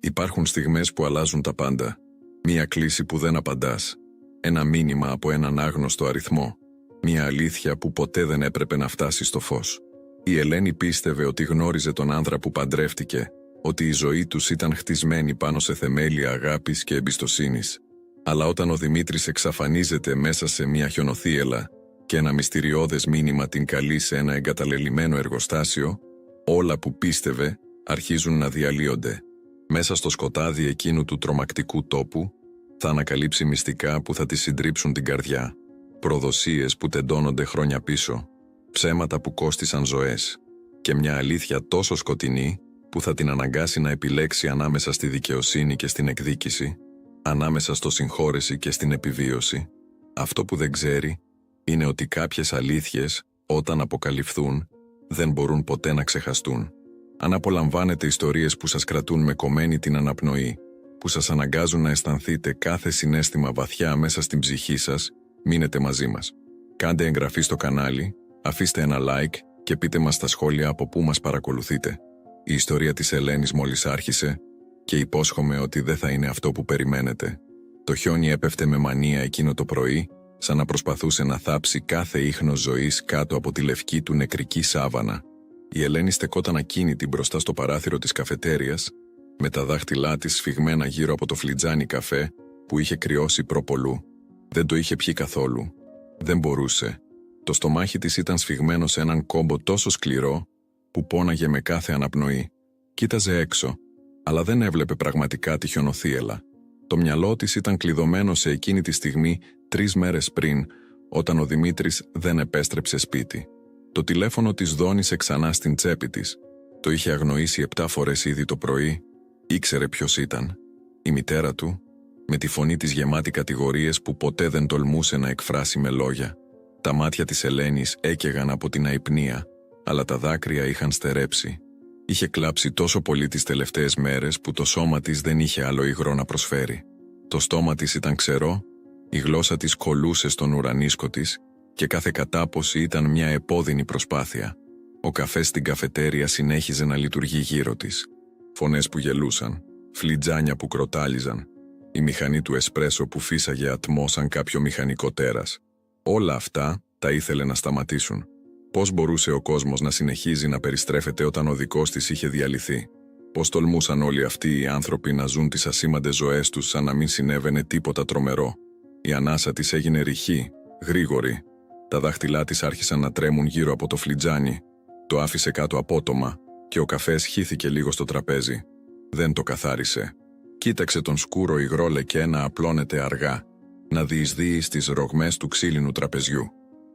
Υπάρχουν στιγμές που αλλάζουν τα πάντα. Μία κλήση που δεν απαντάς. Ένα μήνυμα από έναν άγνωστο αριθμό. Μία αλήθεια που ποτέ δεν έπρεπε να φτάσει στο φως. Η Ελένη πίστευε ότι γνώριζε τον άνδρα που παντρεύτηκε, ότι η ζωή τους ήταν χτισμένη πάνω σε θεμέλια αγάπης και εμπιστοσύνης. Αλλά όταν ο Δημήτρης εξαφανίζεται μέσα σε μια χιονοθύελλα και ένα μυστηριώδες μήνυμα την καλεί σε ένα εγκαταλελειμμένο εργοστάσιο, όλα που πίστευε αρχίζουν να διαλύονται. Μέσα στο σκοτάδι εκείνου του τρομακτικού τόπου θα ανακαλύψει μυστικά που θα τη συντρίψουν την καρδιά, προδοσίες που τεντώνονται χρόνια πίσω, ψέματα που κόστισαν ζωές και μια αλήθεια τόσο σκοτεινή που θα την αναγκάσει να επιλέξει ανάμεσα στη δικαιοσύνη και στην εκδίκηση, ανάμεσα στο συγχώρεση και στην επιβίωση. Αυτό που δεν ξέρει είναι ότι κάποιες αλήθειες, όταν αποκαλυφθούν, δεν μπορούν ποτέ να ξεχαστούν. Αν απολαμβάνετε ιστορίες που σας κρατούν με κομμένη την αναπνοή, που σας αναγκάζουν να αισθανθείτε κάθε συναίσθημα βαθιά μέσα στην ψυχή σας, μείνετε μαζί μας. Κάντε εγγραφή στο κανάλι, αφήστε ένα like και πείτε μας στα σχόλια από πού μας παρακολουθείτε. Η ιστορία της Ελένης μόλις άρχισε και υπόσχομαι ότι δεν θα είναι αυτό που περιμένετε. Το χιόνι έπεφτε με μανία εκείνο το πρωί, σαν να προσπαθούσε να θάψει κάθε ίχνος ζωής κάτω από τη λευκή του νεκρική σάβανα. Η Ελένη στεκόταν ακίνητη μπροστά στο παράθυρο της καφετέριας, με τα δάχτυλά της σφιγμένα γύρω από το φλιτζάνι καφέ που είχε κρυώσει προπολού. Δεν το είχε πιει καθόλου. Δεν μπορούσε. Το στομάχι της ήταν σφιγμένο σε έναν κόμπο τόσο σκληρό που πόναγε με κάθε αναπνοή. Κοίταζε έξω, αλλά δεν έβλεπε πραγματικά τη χιονοθύελλα. Το μυαλό της ήταν κλειδωμένο σε εκείνη τη στιγμή 3 μέρες πριν, όταν ο Δημήτρης δεν επέστρεψε σπίτι. Το τηλέφωνο της δόνησε ξανά στην τσέπη της. Το είχε αγνοήσει 7 φορές ήδη το πρωί. Ήξερε ποιος ήταν. Η μητέρα του, με τη φωνή της γεμάτη κατηγορίες που ποτέ δεν τολμούσε να εκφράσει με λόγια. Τα μάτια της Ελένης έκαιγαν από την αϊπνία, αλλά τα δάκρυα είχαν στερέψει. Είχε κλάψει τόσο πολύ τις τελευταίες μέρες που το σώμα της δεν είχε άλλο υγρό να προσφέρει. Το στόμα της ήταν ξερό, η γλώσσα της κολούσε στον ουρανίσκο της και κάθε κατάποση ήταν μια επώδυνη προσπάθεια. Ο καφές στην καφετέρια συνέχιζε να λειτουργεί γύρω της. Φωνές που γελούσαν, φλιτζάνια που κροτάλιζαν, η μηχανή του εσπρέσο που φύσαγε ατμό σαν κάποιο μηχανικό τέρας. Όλα αυτά τα ήθελε να σταματήσουν. Πώς μπορούσε ο κόσμος να συνεχίζει να περιστρέφεται όταν ο δικός της είχε διαλυθεί? Πώς τολμούσαν όλοι αυτοί οι άνθρωποι να ζουν τις ασήμαντες ζωές τους σαν να μην συνέβαινε τίποτα τρομερό? Η ανάσα της έγινε ρηχή, γρήγορη. Τα δάχτυλά της άρχισαν να τρέμουν γύρω από το φλιτζάνι. Το άφησε κάτω απότομα και ο καφές χύθηκε λίγο στο τραπέζι. Δεν το καθάρισε. Κοίταξε τον σκούρο υγρό λεκέ να απλώνεται αργά, να διεισδύει στις ρογμές του ξύλινου τραπεζιού.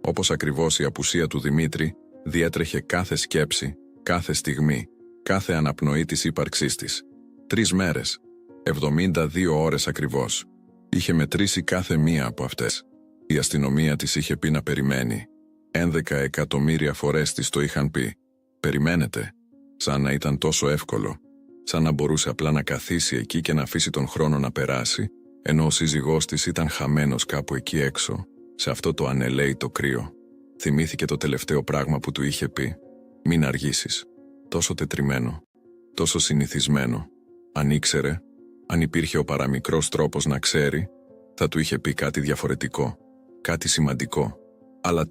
Όπως ακριβώς η απουσία του Δημήτρη διέτρεχε κάθε σκέψη, κάθε στιγμή, κάθε αναπνοή της ύπαρξής της. 3 μέρες, 72 ώρες ακριβώς. Είχε μετρήσει κάθε μία από αυτές. Η αστυνομία της είχε πει να περιμένει. 11 εκατομμύρια φορές της το είχαν πει. Περιμένετε. Σαν να ήταν τόσο εύκολο. Σαν να μπορούσε απλά να καθίσει εκεί και να αφήσει τον χρόνο να περάσει, ενώ ο σύζυγός της ήταν χαμένος κάπου εκεί έξω, σε αυτό το ανελαίητο κρύο. Θυμήθηκε το τελευταίο πράγμα που του είχε πει. Μην αργήσεις. Τόσο τετριμένο. Τόσο συνηθισμένο. Αν ήξερε, αν υπήρχε ο παραμικρός τρόπος να ξέρει, θα του είχε πει κάτι διαφορετικό. Κάτι σημαντικό. Αλλά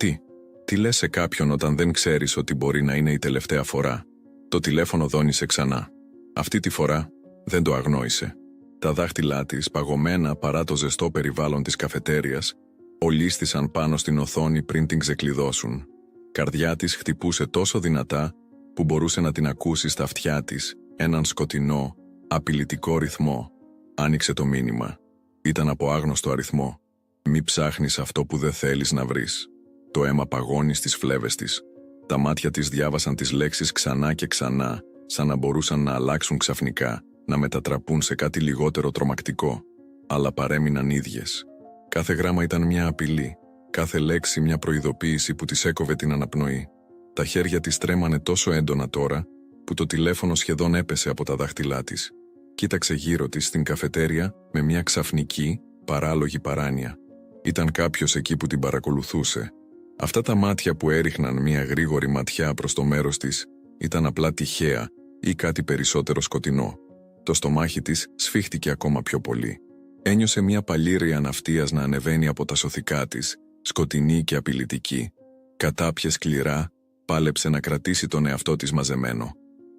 τι λες σε κάποιον όταν δεν ξέρεις ότι μπορεί να είναι η τελευταία φορά? Το τηλέφωνο δόνησε ξανά. Αυτή τη φορά δεν το αγνόησε. Τα δάχτυλά της, παγωμένα παρά το ζεστό περιβάλλον της καφετέριας, ολίσθησαν πάνω στην οθόνη πριν την ξεκλειδώσουν. Καρδιά της χτυπούσε τόσο δυνατά που μπορούσε να την ακούσει στα αυτιά της, έναν σκοτεινό, απειλητικό ρυθμό. Άνοιξε το μήνυμα. Ήταν από άγνωστο αριθμό. Μη ψάχνεις αυτό που δεν θέλεις να βρεις. Το αίμα παγώνει στις φλέβες της. Τα μάτια της διάβασαν τις λέξεις ξανά και ξανά, σαν να μπορούσαν να αλλάξουν ξαφνικά, να μετατραπούν σε κάτι λιγότερο τρομακτικό. Αλλά παρέμειναν ίδιες. Κάθε γράμμα ήταν μια απειλή, κάθε λέξη μια προειδοποίηση που της έκοβε την αναπνοή. Τα χέρια της τρέμανε τόσο έντονα τώρα, που το τηλέφωνο σχεδόν έπεσε από τα δάχτυλά της. Κοίταξε γύρω της στην καφετέρια με μια ξαφνική, παράλογη παράνοια. Ήταν κάποιος εκεί που την παρακολουθούσε. Αυτά τα μάτια που έριχναν μια γρήγορη ματιά προς το μέρος της ήταν απλά τυχαία ή κάτι περισσότερο σκοτεινό. Το στομάχι της σφίχτηκε ακόμα πιο πολύ. Ένιωσε μια παλήρια ναυτίας να ανεβαίνει από τα σωθικά της, σκοτεινή και απειλητική. Κατάπιε σκληρά, πάλεψε να κρατήσει τον εαυτό της μαζεμένο.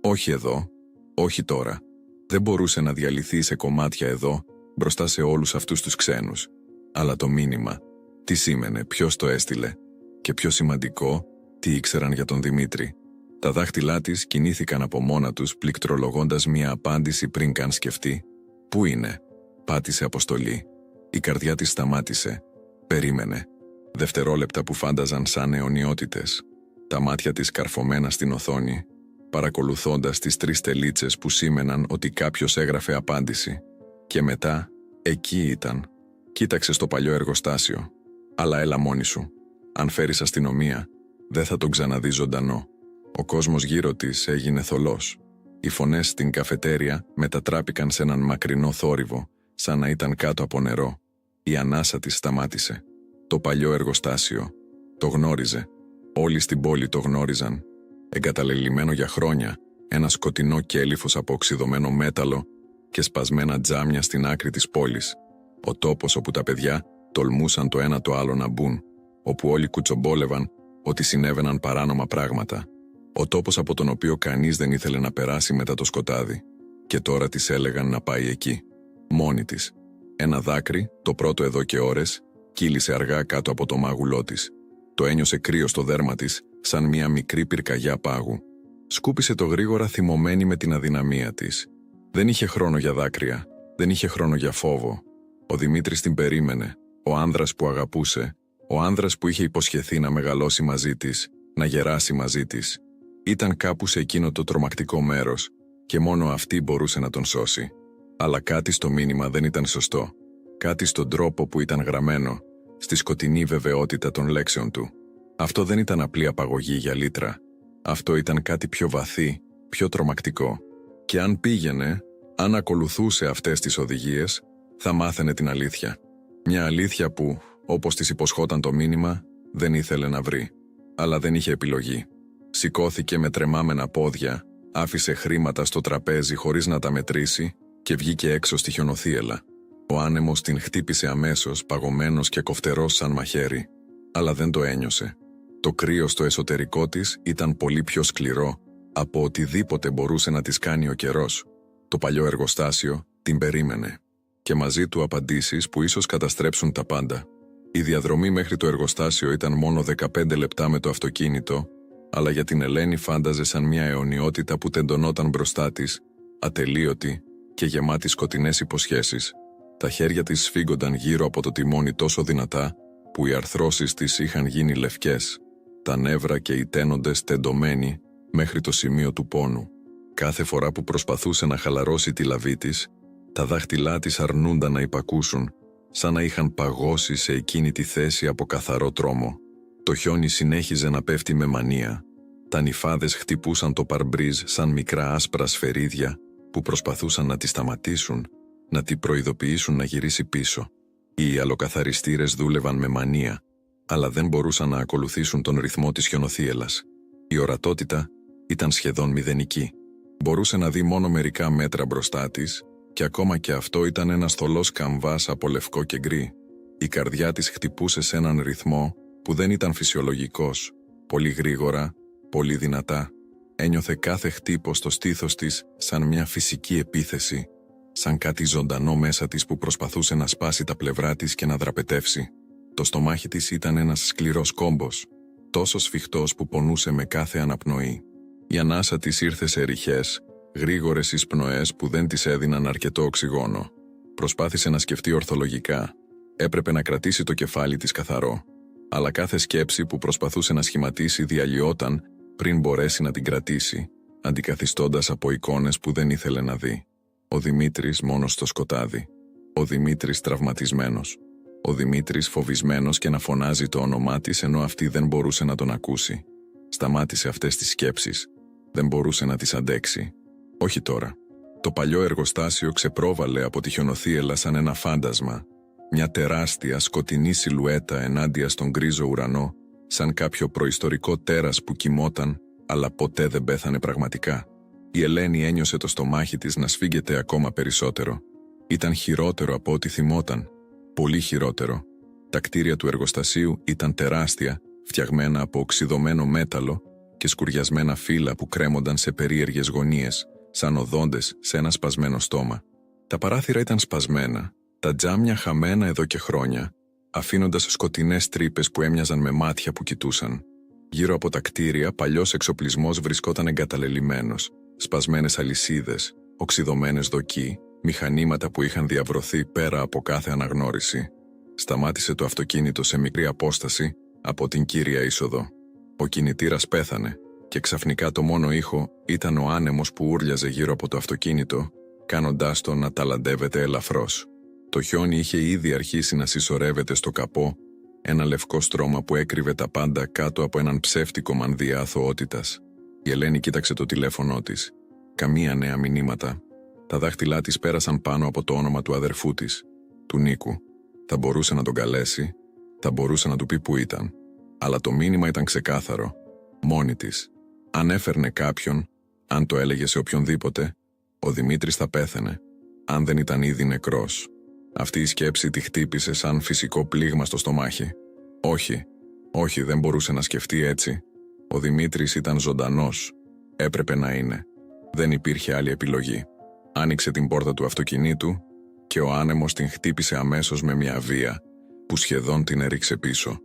Όχι εδώ, όχι τώρα. Δεν μπορούσε να διαλυθεί σε κομμάτια εδώ, μπροστά σε όλους αυτούς τους ξένους. Αλλά το μήνυμα, τι σήμαινε, ποιος το έστειλε. Και πιο σημαντικό, τι ήξεραν για τον Δημήτρη. Τα δάχτυλά της κινήθηκαν από μόνα τους, πληκτρολογώντας μια απάντηση πριν καν σκεφτεί. Πού είναι? Πάτησε αποστολή. Η καρδιά της σταμάτησε. Περίμενε. Δευτερόλεπτα που φάνταζαν σαν αιωνιότητες. Τα μάτια της καρφωμένα στην οθόνη, παρακολουθώντας τις 3 τελίτσες που σήμαιναν ότι κάποιος έγραφε απάντηση. Και μετά, εκεί ήταν. Κοίταξε στο παλιό εργοστάσιο. Αλλά έλα μόνη σου. Αν φέρεις αστυνομία, δεν θα τον ξαναδεί ζωντανό. Ο κόσμος γύρω της έγινε θολός. Οι φωνές στην καφετέρια μετατράπηκαν σε έναν μακρινό θόρυβο, σαν να ήταν κάτω από νερό. Η ανάσα της σταμάτησε. Το παλιό εργοστάσιο. Το γνώριζε. Όλοι στην πόλη το γνώριζαν. Εγκαταλελειμμένο για χρόνια, ένα σκοτεινό κέλυφος από οξυδωμένο μέταλλο και σπασμένα τζάμια στην άκρη της πόλης. Ο τόπος όπου τα παιδιά τολμούσαν το ένα το άλλο να μπουν, όπου όλοι κουτσομπόλευαν ότι συνέβαιναν παράνομα πράγματα. Ο τόπος από τον οποίο κανείς δεν ήθελε να περάσει μετά το σκοτάδι. Και τώρα της έλεγαν να πάει εκεί. Μόνη της. Ένα δάκρυ, το πρώτο εδώ και ώρες, κύλησε αργά κάτω από το μάγουλό της. Το ένιωσε κρύο στο δέρμα της, σαν μια μικρή πυρκαγιά πάγου. Σκούπισε το γρήγορα, θυμωμένη με την αδυναμία της. Δεν είχε χρόνο για δάκρυα, δεν είχε χρόνο για φόβο. Ο Δημήτρης την περίμενε, ο άνδρας που αγαπούσε, ο άνδρας που είχε υποσχεθεί να μεγαλώσει μαζί της, να γεράσει μαζί της. Ήταν κάπου σε εκείνο το τρομακτικό μέρος και μόνο αυτή μπορούσε να τον σώσει. Αλλά κάτι στο μήνυμα δεν ήταν σωστό. Κάτι στον τρόπο που ήταν γραμμένο, στη σκοτεινή βεβαιότητα των λέξεων του. Αυτό δεν ήταν απλή απαγωγή για λύτρα. Αυτό ήταν κάτι πιο βαθύ, πιο τρομακτικό. Και αν πήγαινε, αν ακολουθούσε αυτές τις οδηγίες, θα μάθαινε την αλήθεια. Μια αλήθεια που, όπως της υποσχόταν το μήνυμα, δεν ήθελε να βρει. Αλλά δεν είχε επιλογή. Σηκώθηκε με τρεμάμενα πόδια, άφησε χρήματα στο τραπέζι χωρίς να τα μετρήσει και βγήκε έξω στη χιονοθύελα. Ο άνεμος την χτύπησε αμέσως, παγωμένος και κοφτερός σαν μαχαίρι. Αλλά δεν το ένιωσε. Το κρύο στο εσωτερικό της ήταν πολύ πιο σκληρό από οτιδήποτε μπορούσε να της κάνει ο καιρός. Το παλιό εργοστάσιο την περίμενε. Και μαζί του απαντήσεις που ίσως καταστρέψουν τα πάντα. Η διαδρομή μέχρι το εργοστάσιο ήταν μόνο 15 λεπτά με το αυτοκίνητο, αλλά για την Ελένη φάνταζε σαν μια αιωνιότητα που τεντωνόταν μπροστά της, ατελείωτη και γεμάτη σκοτεινές υποσχέσεις. Τα χέρια της σφίγγονταν γύρω από το τιμόνι τόσο δυνατά, που οι αρθρώσεις της είχαν γίνει λευκές, τα νεύρα και οι τένοντες τεντωμένοι μέχρι το σημείο του πόνου. Κάθε φορά που προσπαθούσε να χαλαρώσει τη λαβή της, τα δάχτυλά της αρνούνταν να υπακούσουν, σαν να είχαν παγώσει σε εκείνη τη θέση από καθαρό τρόμο. Το χιόνι συνέχιζε να πέφτει με μανία. Τα νυφάδες χτυπούσαν το παρμπρίζ σαν μικρά άσπρα σφαιρίδια που προσπαθούσαν να τη σταματήσουν, να τη προειδοποιήσουν να γυρίσει πίσω. Οι αλοκαθαριστήρες δούλευαν με μανία, αλλά δεν μπορούσαν να ακολουθήσουν τον ρυθμό της χιονοθύελας. Η ορατότητα ήταν σχεδόν μηδενική. Μπορούσε να δει μόνο μερικά μέτρα μπροστά της και ακόμα και αυτό ήταν ένας θολός καμβάς από λευκό και γκρι. Η καρδιά της χτυπούσε σε έναν ρυθμό που δεν ήταν φυσιολογικός, πολύ γρήγορα, πολύ δυνατά. Ένιωθε κάθε χτύπο στο στήθος της σαν μια φυσική επίθεση, σαν κάτι ζωντανό μέσα της που προσπαθούσε να σπάσει τα πλευρά της και να δραπετεύσει. Το στομάχι της ήταν ένας σκληρός κόμπος, τόσο σφιχτός που πονούσε με κάθε αναπνοή. Η ανάσα της ήρθε σε ρηχές, γρήγορες εισπνοές που δεν της έδιναν αρκετό οξυγόνο. Προσπάθησε να σκεφτεί ορθολογικά. Έπρεπε να κρατήσει το κεφάλι της καθαρό. Αλλά κάθε σκέψη που προσπαθούσε να σχηματίσει διαλυόταν πριν μπορέσει να την κρατήσει, αντικαθιστώντας από εικόνες που δεν ήθελε να δει. Ο Δημήτρης μόνος στο σκοτάδι. Ο Δημήτρης τραυματισμένος. Ο Δημήτρης φοβισμένος και να φωνάζει το όνομά της ενώ αυτή δεν μπορούσε να τον ακούσει. Σταμάτησε αυτές τις σκέψεις. Δεν μπορούσε να τις αντέξει. Όχι τώρα. Το παλιό εργοστάσιο ξεπρόβαλε από τη χιονοθύελα σαν ένα φάντασμα. Μια τεράστια σκοτεινή σιλουέτα ενάντια στον γκρίζο ουρανό, σαν κάποιο προϊστορικό τέρας που κοιμόταν, αλλά ποτέ δεν πέθανε πραγματικά. Η Ελένη ένιωσε το στομάχι της να σφίγγεται ακόμα περισσότερο. Ήταν χειρότερο από ό,τι θυμόταν. Πολύ χειρότερο. Τα κτίρια του εργοστασίου ήταν τεράστια, φτιαγμένα από οξυδωμένο μέταλλο και σκουριασμένα φύλλα που κρέμονταν σε περίεργες γωνίες, σαν οδόντες σε ένα σπασμένο στόμα. Τα παράθυρα ήταν σπασμένα, τα τζάμια χαμένα εδώ και χρόνια, αφήνοντας σκοτεινές τρύπες που έμοιαζαν με μάτια που κοιτούσαν. Γύρω από τα κτίρια, παλιός εξοπλισμός βρισκόταν εγκαταλελειμμένος, σπασμένες αλυσίδες, οξυδωμένες δοκοί, μηχανήματα που είχαν διαβρωθεί πέρα από κάθε αναγνώριση. Σταμάτησε το αυτοκίνητο σε μικρή απόσταση από την κύρια είσοδο. Ο κινητήρας πέθανε και ξαφνικά το μόνο ήχο ήταν ο άνεμος που ούρλιαζε γύρω από το αυτοκίνητο, κάνοντάς το να ταλαντεύεται ελαφρώς. Το χιόνι είχε ήδη αρχίσει να συσσωρεύεται στο καπό, ένα λευκό στρώμα που έκρυβε τα πάντα κάτω από έναν ψεύτικο μανδύα αθωότητας. Η Ελένη κοίταξε το τηλέφωνό της. Καμία νέα μηνύματα. Τα δάχτυλά της πέρασαν πάνω από το όνομα του αδερφού της, του Νίκου. Θα μπορούσε να τον καλέσει, θα μπορούσε να του πει που ήταν. Αλλά το μήνυμα ήταν ξεκάθαρο. Μόνη της. Αν έφερνε κάποιον, αν το έλεγε σε οποιονδήποτε, ο Δημήτρης θα πέθαινε, αν δεν ήταν ήδη νεκρός. Αυτή η σκέψη τη χτύπησε σαν φυσικό πλήγμα στο στομάχι. Όχι, δεν μπορούσε να σκεφτεί έτσι. Ο Δημήτρης ήταν ζωντανός. Έπρεπε να είναι. Δεν υπήρχε άλλη επιλογή. Άνοιξε την πόρτα του αυτοκινήτου και ο άνεμος την χτύπησε αμέσως με μια βία που σχεδόν την έριξε πίσω.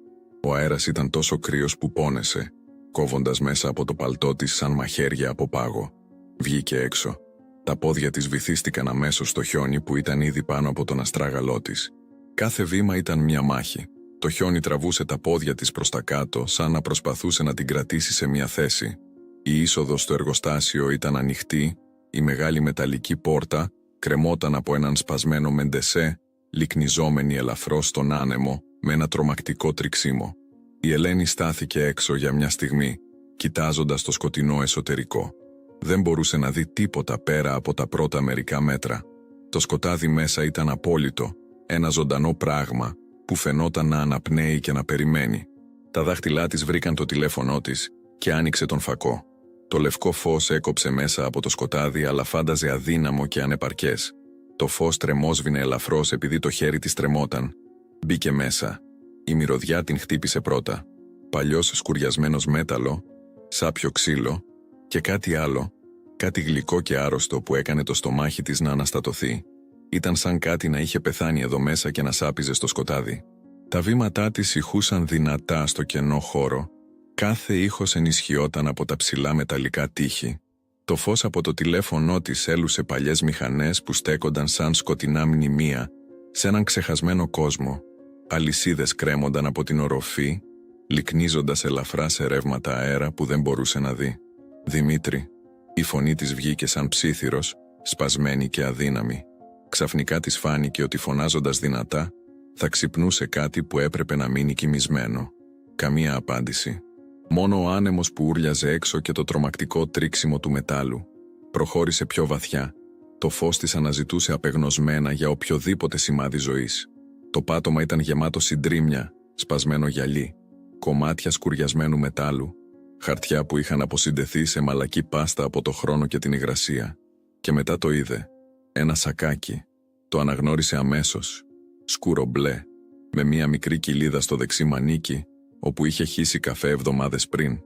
Ο αέρας ήταν τόσο κρύος που πόνεσε, κόβοντας μέσα από το παλτό της σαν μαχαίρια από πάγο. Βγήκε έξω. Τα πόδια της βυθίστηκαν αμέσως στο χιόνι που ήταν ήδη πάνω από τον αστράγαλό της. Κάθε βήμα ήταν μια μάχη. Το χιόνι τραβούσε τα πόδια της προς τα κάτω, σαν να προσπαθούσε να την κρατήσει σε μια θέση. Η είσοδος στο εργοστάσιο ήταν ανοιχτή, η μεγάλη μεταλλική πόρτα κρεμόταν από έναν σπασμένο μεντεσέ, λυκνιζόμενη ελαφρώς στον άνεμο, με ένα τρομακτικό τριξίμο. Η Ελένη στάθηκε έξω για μια στιγμή, κοιτάζοντας το σκοτεινό εσωτερικό. Δεν μπορούσε να δει τίποτα πέρα από τα πρώτα μερικά μέτρα. Το σκοτάδι μέσα ήταν απόλυτο, ένα ζωντανό πράγμα που φαινόταν να αναπνέει και να περιμένει. Τα δάχτυλά της βρήκαν το τηλέφωνό της και άνοιξε τον φακό. Το λευκό φως έκοψε μέσα από το σκοτάδι, αλλά φάνταζε αδύναμο και ανεπαρκές. Το φως τρεμόσβηνε ελαφρώς επειδή το χέρι της τρεμόταν. Μπήκε μέσα. Η μυρωδιά την χτύπησε πρώτα. Παλιός σκουριασμένος μέταλλο, σάπιο ξύλο και κάτι άλλο, κάτι γλυκό και άρρωστο που έκανε το στομάχι της να αναστατωθεί. Ήταν σαν κάτι να είχε πεθάνει εδώ μέσα και να σάπιζε στο σκοτάδι. Τα βήματά της ηχούσαν δυνατά στο κενό χώρο. Κάθε ήχος ενισχυόταν από τα ψηλά μεταλλικά τείχη. Το φως από το τηλέφωνό της έλουσε παλιές μηχανές που στέκονταν σαν σκοτεινά μνημεία σε έναν ξεχασμένο κόσμο. Αλυσίδες κρέμονταν από την οροφή, λυκνίζοντας ελαφρά σε ρεύματα αέρα που δεν μπορούσε να δει. «Δημήτρη», η φωνή της βγήκε σαν ψίθυρος, σπασμένη και αδύναμη. Ξαφνικά της φάνηκε ότι φωνάζοντας δυνατά θα ξυπνούσε κάτι που έπρεπε να μείνει κοιμισμένο. Καμία απάντηση. Μόνο ο άνεμος που ούρλιαζε έξω και το τρομακτικό τρίξιμο του μετάλλου. Προχώρησε πιο βαθιά. Το φως της αναζητούσε απεγνωσμένα για οποιοδήποτε σημάδι ζωής. Το πάτωμα ήταν γεμάτο συντρίμμια, σπασμένο γυαλί, κομμάτια σκουριασμένου μετάλλου, χαρτιά που είχαν αποσυντεθεί σε μαλακή πάστα από το χρόνο και την υγρασία. Και μετά το είδε. Ένα σακάκι. Το αναγνώρισε αμέσως. Σκούρο μπλε, με μία μικρή κοιλίδα στο δεξί μανίκι, όπου είχε χύσει καφέ εβδομάδες πριν.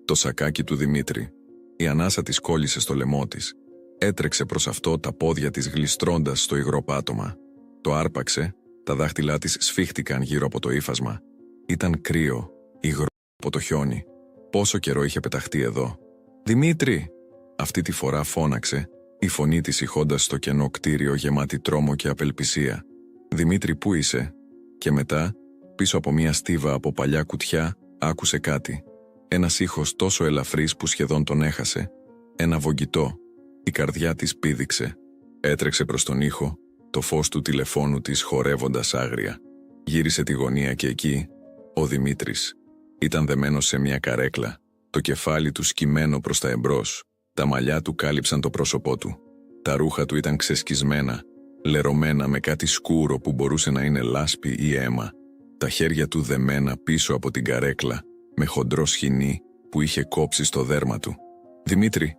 Το σακάκι του Δημήτρη. Η ανάσα της κόλλησε στο λαιμό της. Έτρεξε προς αυτό, τα πόδια της γλιστρώντας στο υγρό πάτωμα. Το άρπαξε, τα δάχτυλά της σφίχτηκαν γύρω από το ύφασμα. Ήταν κρύο, υγρό από το χιόνι. Πόσο καιρό είχε πεταχτεί εδώ. «Δημήτρη!» Αυτή τη φορά φώναξε, η φωνή της ηχώντας στο κενό κτίριο γεμάτη τρόμο και απελπισία. «Δημήτρη, πού είσαι?» Και μετά, πίσω από μία στίβα από παλιά κουτιά, άκουσε κάτι. Ένας ήχος τόσο ελαφρύς που σχεδόν τον έχασε. Ένα βογγητό. Η καρδιά της πήδηξε. Έτρεξε προς τον ήχο, το φως του τηλεφώνου της χορεύοντας άγρια. Γύρισε τη γωνία και εκεί, ο Δημήτρης. Ήταν δεμένος σε μια καρέκλα, το κεφάλι του σκυμμένο προς τα εμπρός. Τα μαλλιά του κάλυψαν το πρόσωπό του. Τα ρούχα του ήταν ξεσκισμένα, λερωμένα με κάτι σκούρο που μπορούσε να είναι λάσπη ή αίμα. Τα χέρια του δεμένα πίσω από την καρέκλα, με χοντρό σχοινί που είχε κόψει στο δέρμα του. «Δημήτρη!»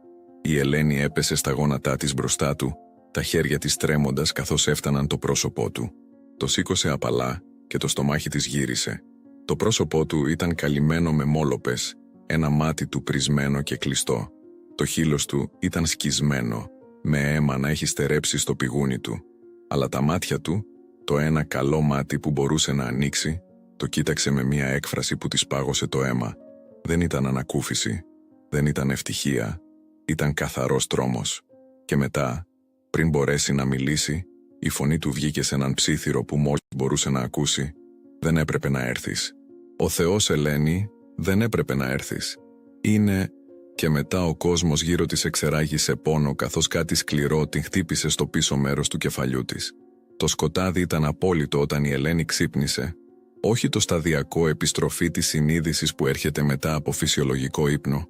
Η Ελένη έπεσε στα γόνατά της μπροστά του, τα χέρια της τρέμοντας καθώς έφταναν το πρόσωπό του. Το σήκωσε απαλά και το στομάχι της γύρισε. Το πρόσωπό του ήταν καλυμμένο με μόλοπες, ένα μάτι του πρισμένο και κλειστό. Το χείλος του ήταν σκισμένο, με αίμα να έχει στερέψει στο πηγούνι του. Αλλά τα μάτια του, το ένα καλό μάτι που μπορούσε να ανοίξει, το κοίταξε με μια έκφραση που της πάγωσε το αίμα. Δεν ήταν ανακούφιση, δεν ήταν ευτυχία, ήταν καθαρός τρόμος. Και μετά, πριν μπορέσει να μιλήσει, η φωνή του βγήκε σε έναν ψίθυρο που μόλις μπορούσε να ακούσει. «Δεν έπρεπε να έρθεις. Ο Θεός, Ελένη, δεν έπρεπε να έρθεις. Είναι...» Και μετά ο κόσμος γύρω της εξεράγησε πόνο καθώς κάτι σκληρό την χτύπησε στο πίσω μέρος του κεφαλιού της. Το σκοτάδι ήταν απόλυτο όταν η Ελένη ξύπνησε. Όχι το σταδιακό επιστροφή της συνείδησης που έρχεται μετά από φυσιολογικό ύπνο,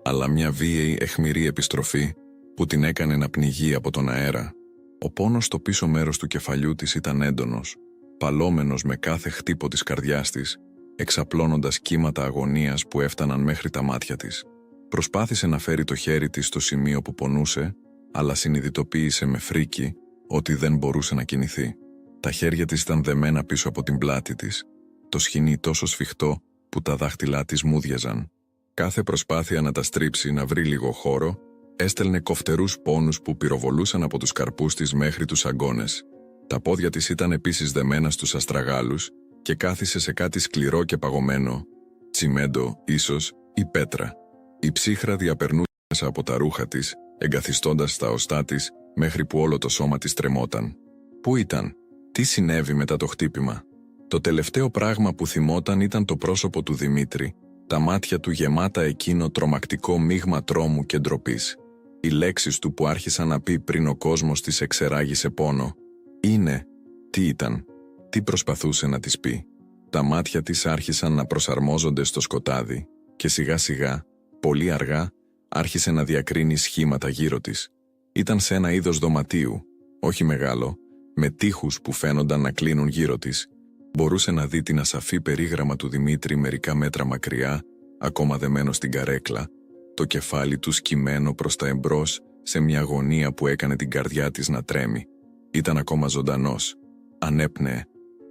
αλλά μια βίαιη αιχμηρή επιστροφή που την έκανε να πνιγεί από τον αέρα. Ο πόνος στο πίσω μέρος του κεφαλιού της ήταν έντονος, παλόμενος με κάθε χτύπο της καρδιάς της, εξαπλώνοντας κύματα αγωνίας που έφταναν μέχρι τα μάτια της. Προσπάθησε να φέρει το χέρι της στο σημείο που πονούσε, αλλά συνειδητοποίησε με φρίκι ότι δεν μπορούσε να κινηθεί. Τα χέρια της ήταν δεμένα πίσω από την πλάτη της, το σκοινί τόσο σφιχτό που τα δάχτυλά της μούδιαζαν. Κάθε προσπάθεια να τα στρίψει, να βρει λίγο χώρο, έστελνε κοφτερούς πόνους που πυροβολούσαν από τους καρπούς της μέχρι τους αγκώνες. Τα πόδια της ήταν επίσης δεμένα στους αστραγάλους και κάθισε σε κάτι σκληρό και παγωμένο, τσιμέντο ίσως ή πέτρα. Η ψύχρα διαπερνούσε μέσα από τα ρούχα της, εγκαθιστώντας στα οστά της μέχρι που όλο το σώμα της τρεμόταν. Πού ήταν? Τι συνέβη μετά το χτύπημα? Το τελευταίο πράγμα που θυμόταν ήταν το πρόσωπο του Δημήτρη, τα μάτια του γεμάτα εκείνο τρομακτικό μείγμα τρόμου και ντροπής. Οι λέξεις του που άρχισαν να πει πριν ο κόσμος της εξεράγησε πόνο. Είναι. Τι ήταν? Τι προσπαθούσε να της πει? Τα μάτια της άρχισαν να προσαρμόζονται στο σκοτάδι και σιγά σιγά, πολύ αργά, άρχισε να διακρίνει σχήματα γύρω της. Ήταν σε ένα είδος δωματίου, όχι μεγάλο, με τοίχους που φαίνονταν να κλείνουν γύρω της. Μπορούσε να δει την ασαφή περίγραμμα του Δημήτρη μερικά μέτρα μακριά, ακόμα δεμένο στην καρέκλα, το κεφάλι του σκυμμένο προς τα εμπρός σε μια αγωνία που έκανε την καρδιά της να τρέμει. Ήταν ακόμα ζωντανός. Ανέπνεε.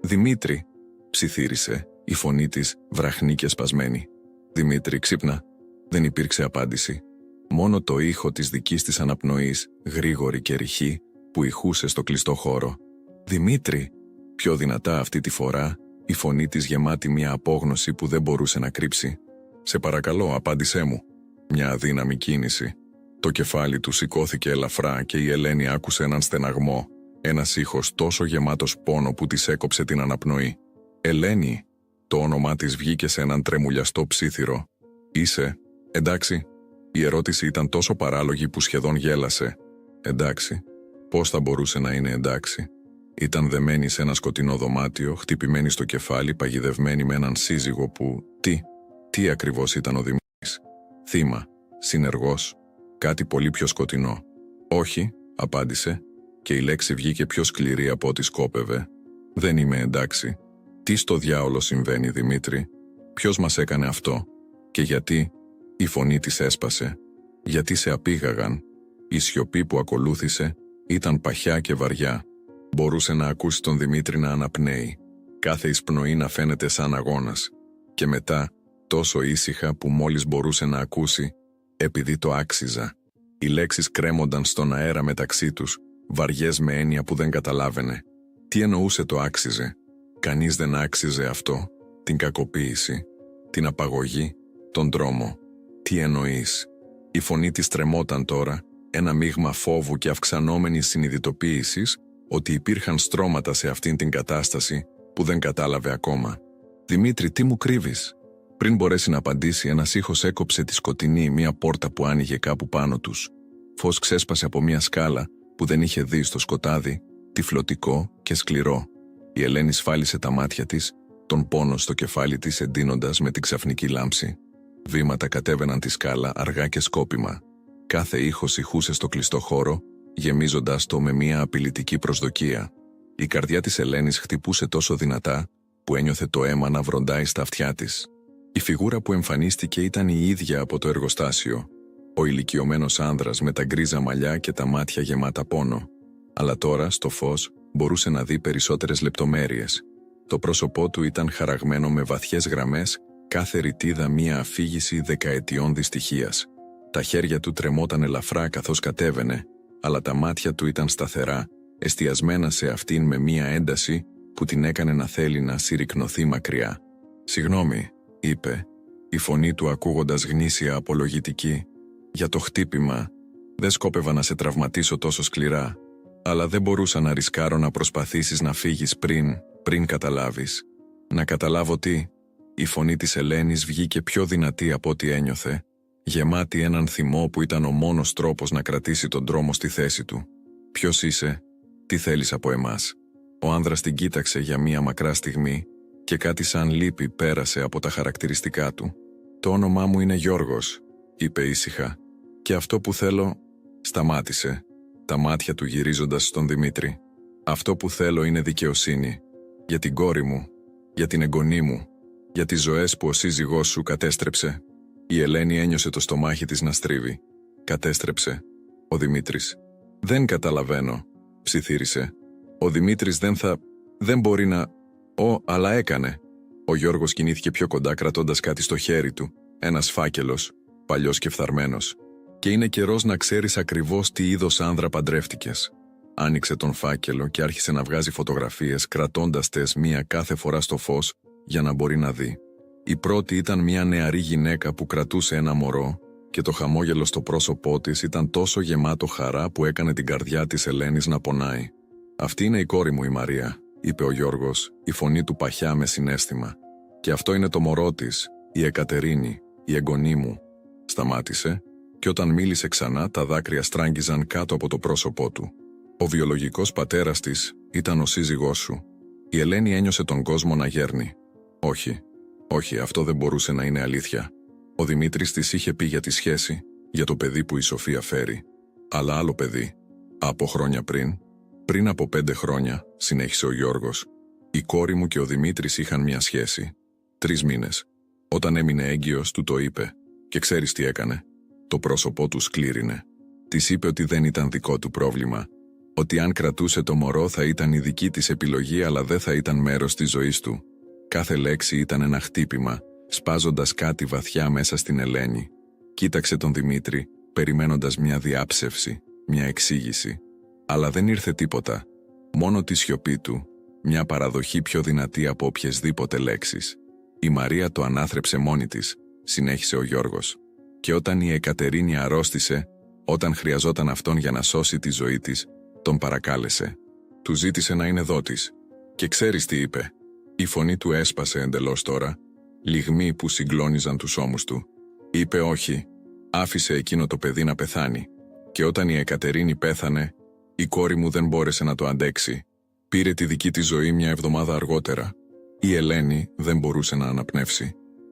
«Δημήτρη», ψιθύρισε, η φωνή της βραχνή και σπασμένη. «Δημήτρη, ξύπνα». Δεν υπήρξε απάντηση. Μόνο το ήχο της δικής της αναπνοής, γρήγορη και ρηχή, που ηχούσε στο κλειστό χώρο. «Δημήτρη», πιο δυνατά αυτή τη φορά, η φωνή της γεμάτη μια απόγνωση που δεν μπορούσε να κρύψει. «Σε παρακαλώ, απάντησέ μου». Μια αδύναμη κίνηση. Το κεφάλι του σηκώθηκε ελαφρά και η Ελένη άκουσε έναν στεναγμό, ένας ήχος τόσο γεμάτος πόνο που της έκοψε την αναπνοή. «Ελένη», το όνομά της βγήκε σε έναν τρεμουλιαστό ψίθυρο. «Είσαι, εντάξει?» Η ερώτηση ήταν τόσο παράλογη που σχεδόν γέλασε. «Εντάξει, πώς θα μπορούσε να είναι εντάξει?» Ήταν δεμένη σε ένα σκοτεινό δωμάτιο, χτυπημένη στο κεφάλι, παγιδευμένη με έναν σύζυγο που... Τι ακριβώς ήταν ο Δημήτρης? Θύμα, συνεργός, κάτι πολύ πιο σκοτεινό. «Όχι», απάντησε, και η λέξη βγήκε πιο σκληρή από ό,τι σκόπευε. «Δεν είμαι εντάξει». «Τι στο διάολο συμβαίνει, Δημήτρη? Ποιος μας έκανε αυτό? Και γιατί?» Η φωνή της έσπασε. «Γιατί σε απήγαγαν?» Η σιωπή που ακολούθησε ήταν παχιά και βαριά. Μπορούσε να ακούσει τον Δημήτρη να αναπνέει, κάθε εισπνοή να φαίνεται σαν αγώνας. Και μετά, τόσο ήσυχα που μόλις μπορούσε να ακούσει, επειδή το άξιζα. Οι λέξεις κρέμονταν στον αέρα μεταξύ τους, βαριές με έννοια που δεν καταλάβαινε. Τι εννοούσε το άξιζε? Κανείς δεν άξιζε αυτό, την κακοποίηση, την απαγωγή, τον τρόμο. «Τι εννοείς?» Η φωνή της τρεμόταν τώρα, ένα μείγμα φόβου και αυξανόμενης συνειδητοποίησης ότι υπήρχαν στρώματα σε αυτήν την κατάσταση που δεν κατάλαβε ακόμα. «Δημήτρη, τι μου κρύβεις?» Πριν μπορέσει να απαντήσει, ένας ήχος έκοψε τη σκοτεινή μια πόρτα που άνοιγε κάπου πάνω τους. Φως ξέσπασε από μια σκάλα που δεν είχε δει στο σκοτάδι, τυφλωτικό και σκληρό. Η Ελένη σφάλισε τα μάτια της, τον πόνο στο κεφάλι της εντείνοντας με την ξαφνική λάμψη. Βήματα κατέβαιναν τη σκάλα αργά και σκόπιμα. Κάθε ήχος ηχούσε στο κλειστό χώρο, γεμίζοντας το με μια απειλητική προσδοκία. Η καρδιά της Ελένης χτυπούσε τόσο δυνατά, που ένιωθε το αίμα να βροντάει στα αυτιά της. Η φιγούρα που εμφανίστηκε ήταν η ίδια από το εργοστάσιο. Ο ηλικιωμένος άνδρας με τα γκρίζα μαλλιά και τα μάτια γεμάτα πόνο. Αλλά τώρα, στο φως, μπορούσε να δει περισσότερες λεπτομέρειες. Το πρόσωπό του ήταν χαραγμένο με βαθιές γραμμές, κάθε ρητίδα μία αφήγηση δεκαετιών δυστυχίας. Τα χέρια του τρεμόταν ελαφρά καθώς κατέβαινε, αλλά τα μάτια του ήταν σταθερά, εστιασμένα σε αυτήν με μία ένταση που την έκανε να θέλει να συρρικνωθεί μακριά. «Συγγνώμη», είπε, η φωνή του ακούγοντας γνήσια απολογητική, «για το χτύπημα. Δεν σκόπευα να σε τραυματίσω τόσο σκληρά, αλλά δεν μπορούσα να ρισκάρω να προσπαθήσεις να φύγεις πριν καταλάβεις». «Να καταλάβω τι?» Η φωνή της Ελένης βγήκε πιο δυνατή από ό,τι ένιωθε, γεμάτη έναν θυμό που ήταν ο μόνος τρόπος να κρατήσει τον δρόμο στη θέση του. «Ποιος είσαι? Τι θέλεις από εμάς?» Ο άνδρας την κοίταξε για μία μακρά στιγμή και κάτι σαν λύπη πέρασε από τα χαρακτηριστικά του. «Το όνομά μου είναι Γιώργος», είπε ήσυχα, «και αυτό που θέλω...» Σταμάτησε, τα μάτια του γυρίζοντας στον Δημήτρη. «Αυτό που θέλω είναι δικαιοσύνη. Για την κόρη μου, για την εγγονή μου, για τις ζωές που ο σύζυγός σου κατέστρεψε». Η Ελένη ένιωσε το στομάχι της να στρίβει. «Κατέστρεψε?» Ο Δημήτρης. «Δεν καταλαβαίνω», ψιθύρισε. «Ο Δημήτρης δεν μπορεί να... αλλά έκανε». Ο Γιώργος κινήθηκε πιο κοντά κρατώντας κάτι στο χέρι του, ένας φάκελος, παλιός και φθαρμένος. «Και είναι καιρός να ξέρεις ακριβώς τι είδος άνδρα παντρεύτηκες». Άνοιξε τον φάκελο και άρχισε να βγάζει φωτογραφίες κρατώντας τες μία κάθε φορά στο φως για να μπορεί να δει. Η πρώτη ήταν μια νεαρή γυναίκα που κρατούσε ένα μωρό και το χαμόγελο στο πρόσωπό της ήταν τόσο γεμάτο χαρά που έκανε την καρδιά της Ελένης να πονάει. «Αυτή είναι η κόρη μου η Μαρία», είπε ο Γιώργος, η φωνή του παχιά με συναίσθημα. «Και αυτό είναι το μωρό της, η Εκατερίνη, η εγγονή μου». Σταμάτησε και όταν μίλησε ξανά τα δάκρυα στράγγιζαν κάτω από το πρόσωπό του. «Ο βιολογικός πατέρας της ήταν ο σύζυγός σου». Η Ελένη ένιωσε τον κόσμο να γέρνει. Όχι, αυτό δεν μπορούσε να είναι αλήθεια. Ο Δημήτρης της είχε πει για τη σχέση, για το παιδί που η Σοφία φέρει. Αλλά άλλο παιδί. Από χρόνια πριν από 5 χρόνια, συνέχισε ο Γιώργος, η κόρη μου και ο Δημήτρης είχαν μια σχέση. 3 μήνες. Όταν έμεινε έγκυος, του το είπε. Και ξέρεις τι έκανε? Το πρόσωπό του σκλήρινε. Της είπε ότι δεν ήταν δικό του πρόβλημα. Ότι αν κρατούσε το μωρό θα ήταν η δική της επιλογή, αλλά δεν θα ήταν μέρος της ζωής του. Κάθε λέξη ήταν ένα χτύπημα, σπάζοντας κάτι βαθιά μέσα στην Ελένη. Κοίταξε τον Δημήτρη, περιμένοντας μια διάψευση, μια εξήγηση. Αλλά δεν ήρθε τίποτα. Μόνο τη σιωπή του, μια παραδοχή πιο δυνατή από οποιασδήποτε λέξεις. Η Μαρία το ανάθρεψε μόνη της, συνέχισε ο Γιώργος. Και όταν η Εκατερίνη αρρώστησε, όταν χρειαζόταν αυτόν για να σώσει τη ζωή της, τον παρακάλεσε. Του ζήτησε να είναι δότης. Και ξέρεις τι είπε? Η φωνή του έσπασε εντελώς τώρα, λυγμοί που συγκλώνιζαν τους ώμους του. Είπε όχι, άφησε εκείνο το παιδί να πεθάνει. Και όταν η Εκατερίνη πέθανε, η κόρη μου δεν μπόρεσε να το αντέξει. Πήρε τη δική της ζωή μια εβδομάδα αργότερα. Η Ελένη δεν μπορούσε να αναπνεύσει.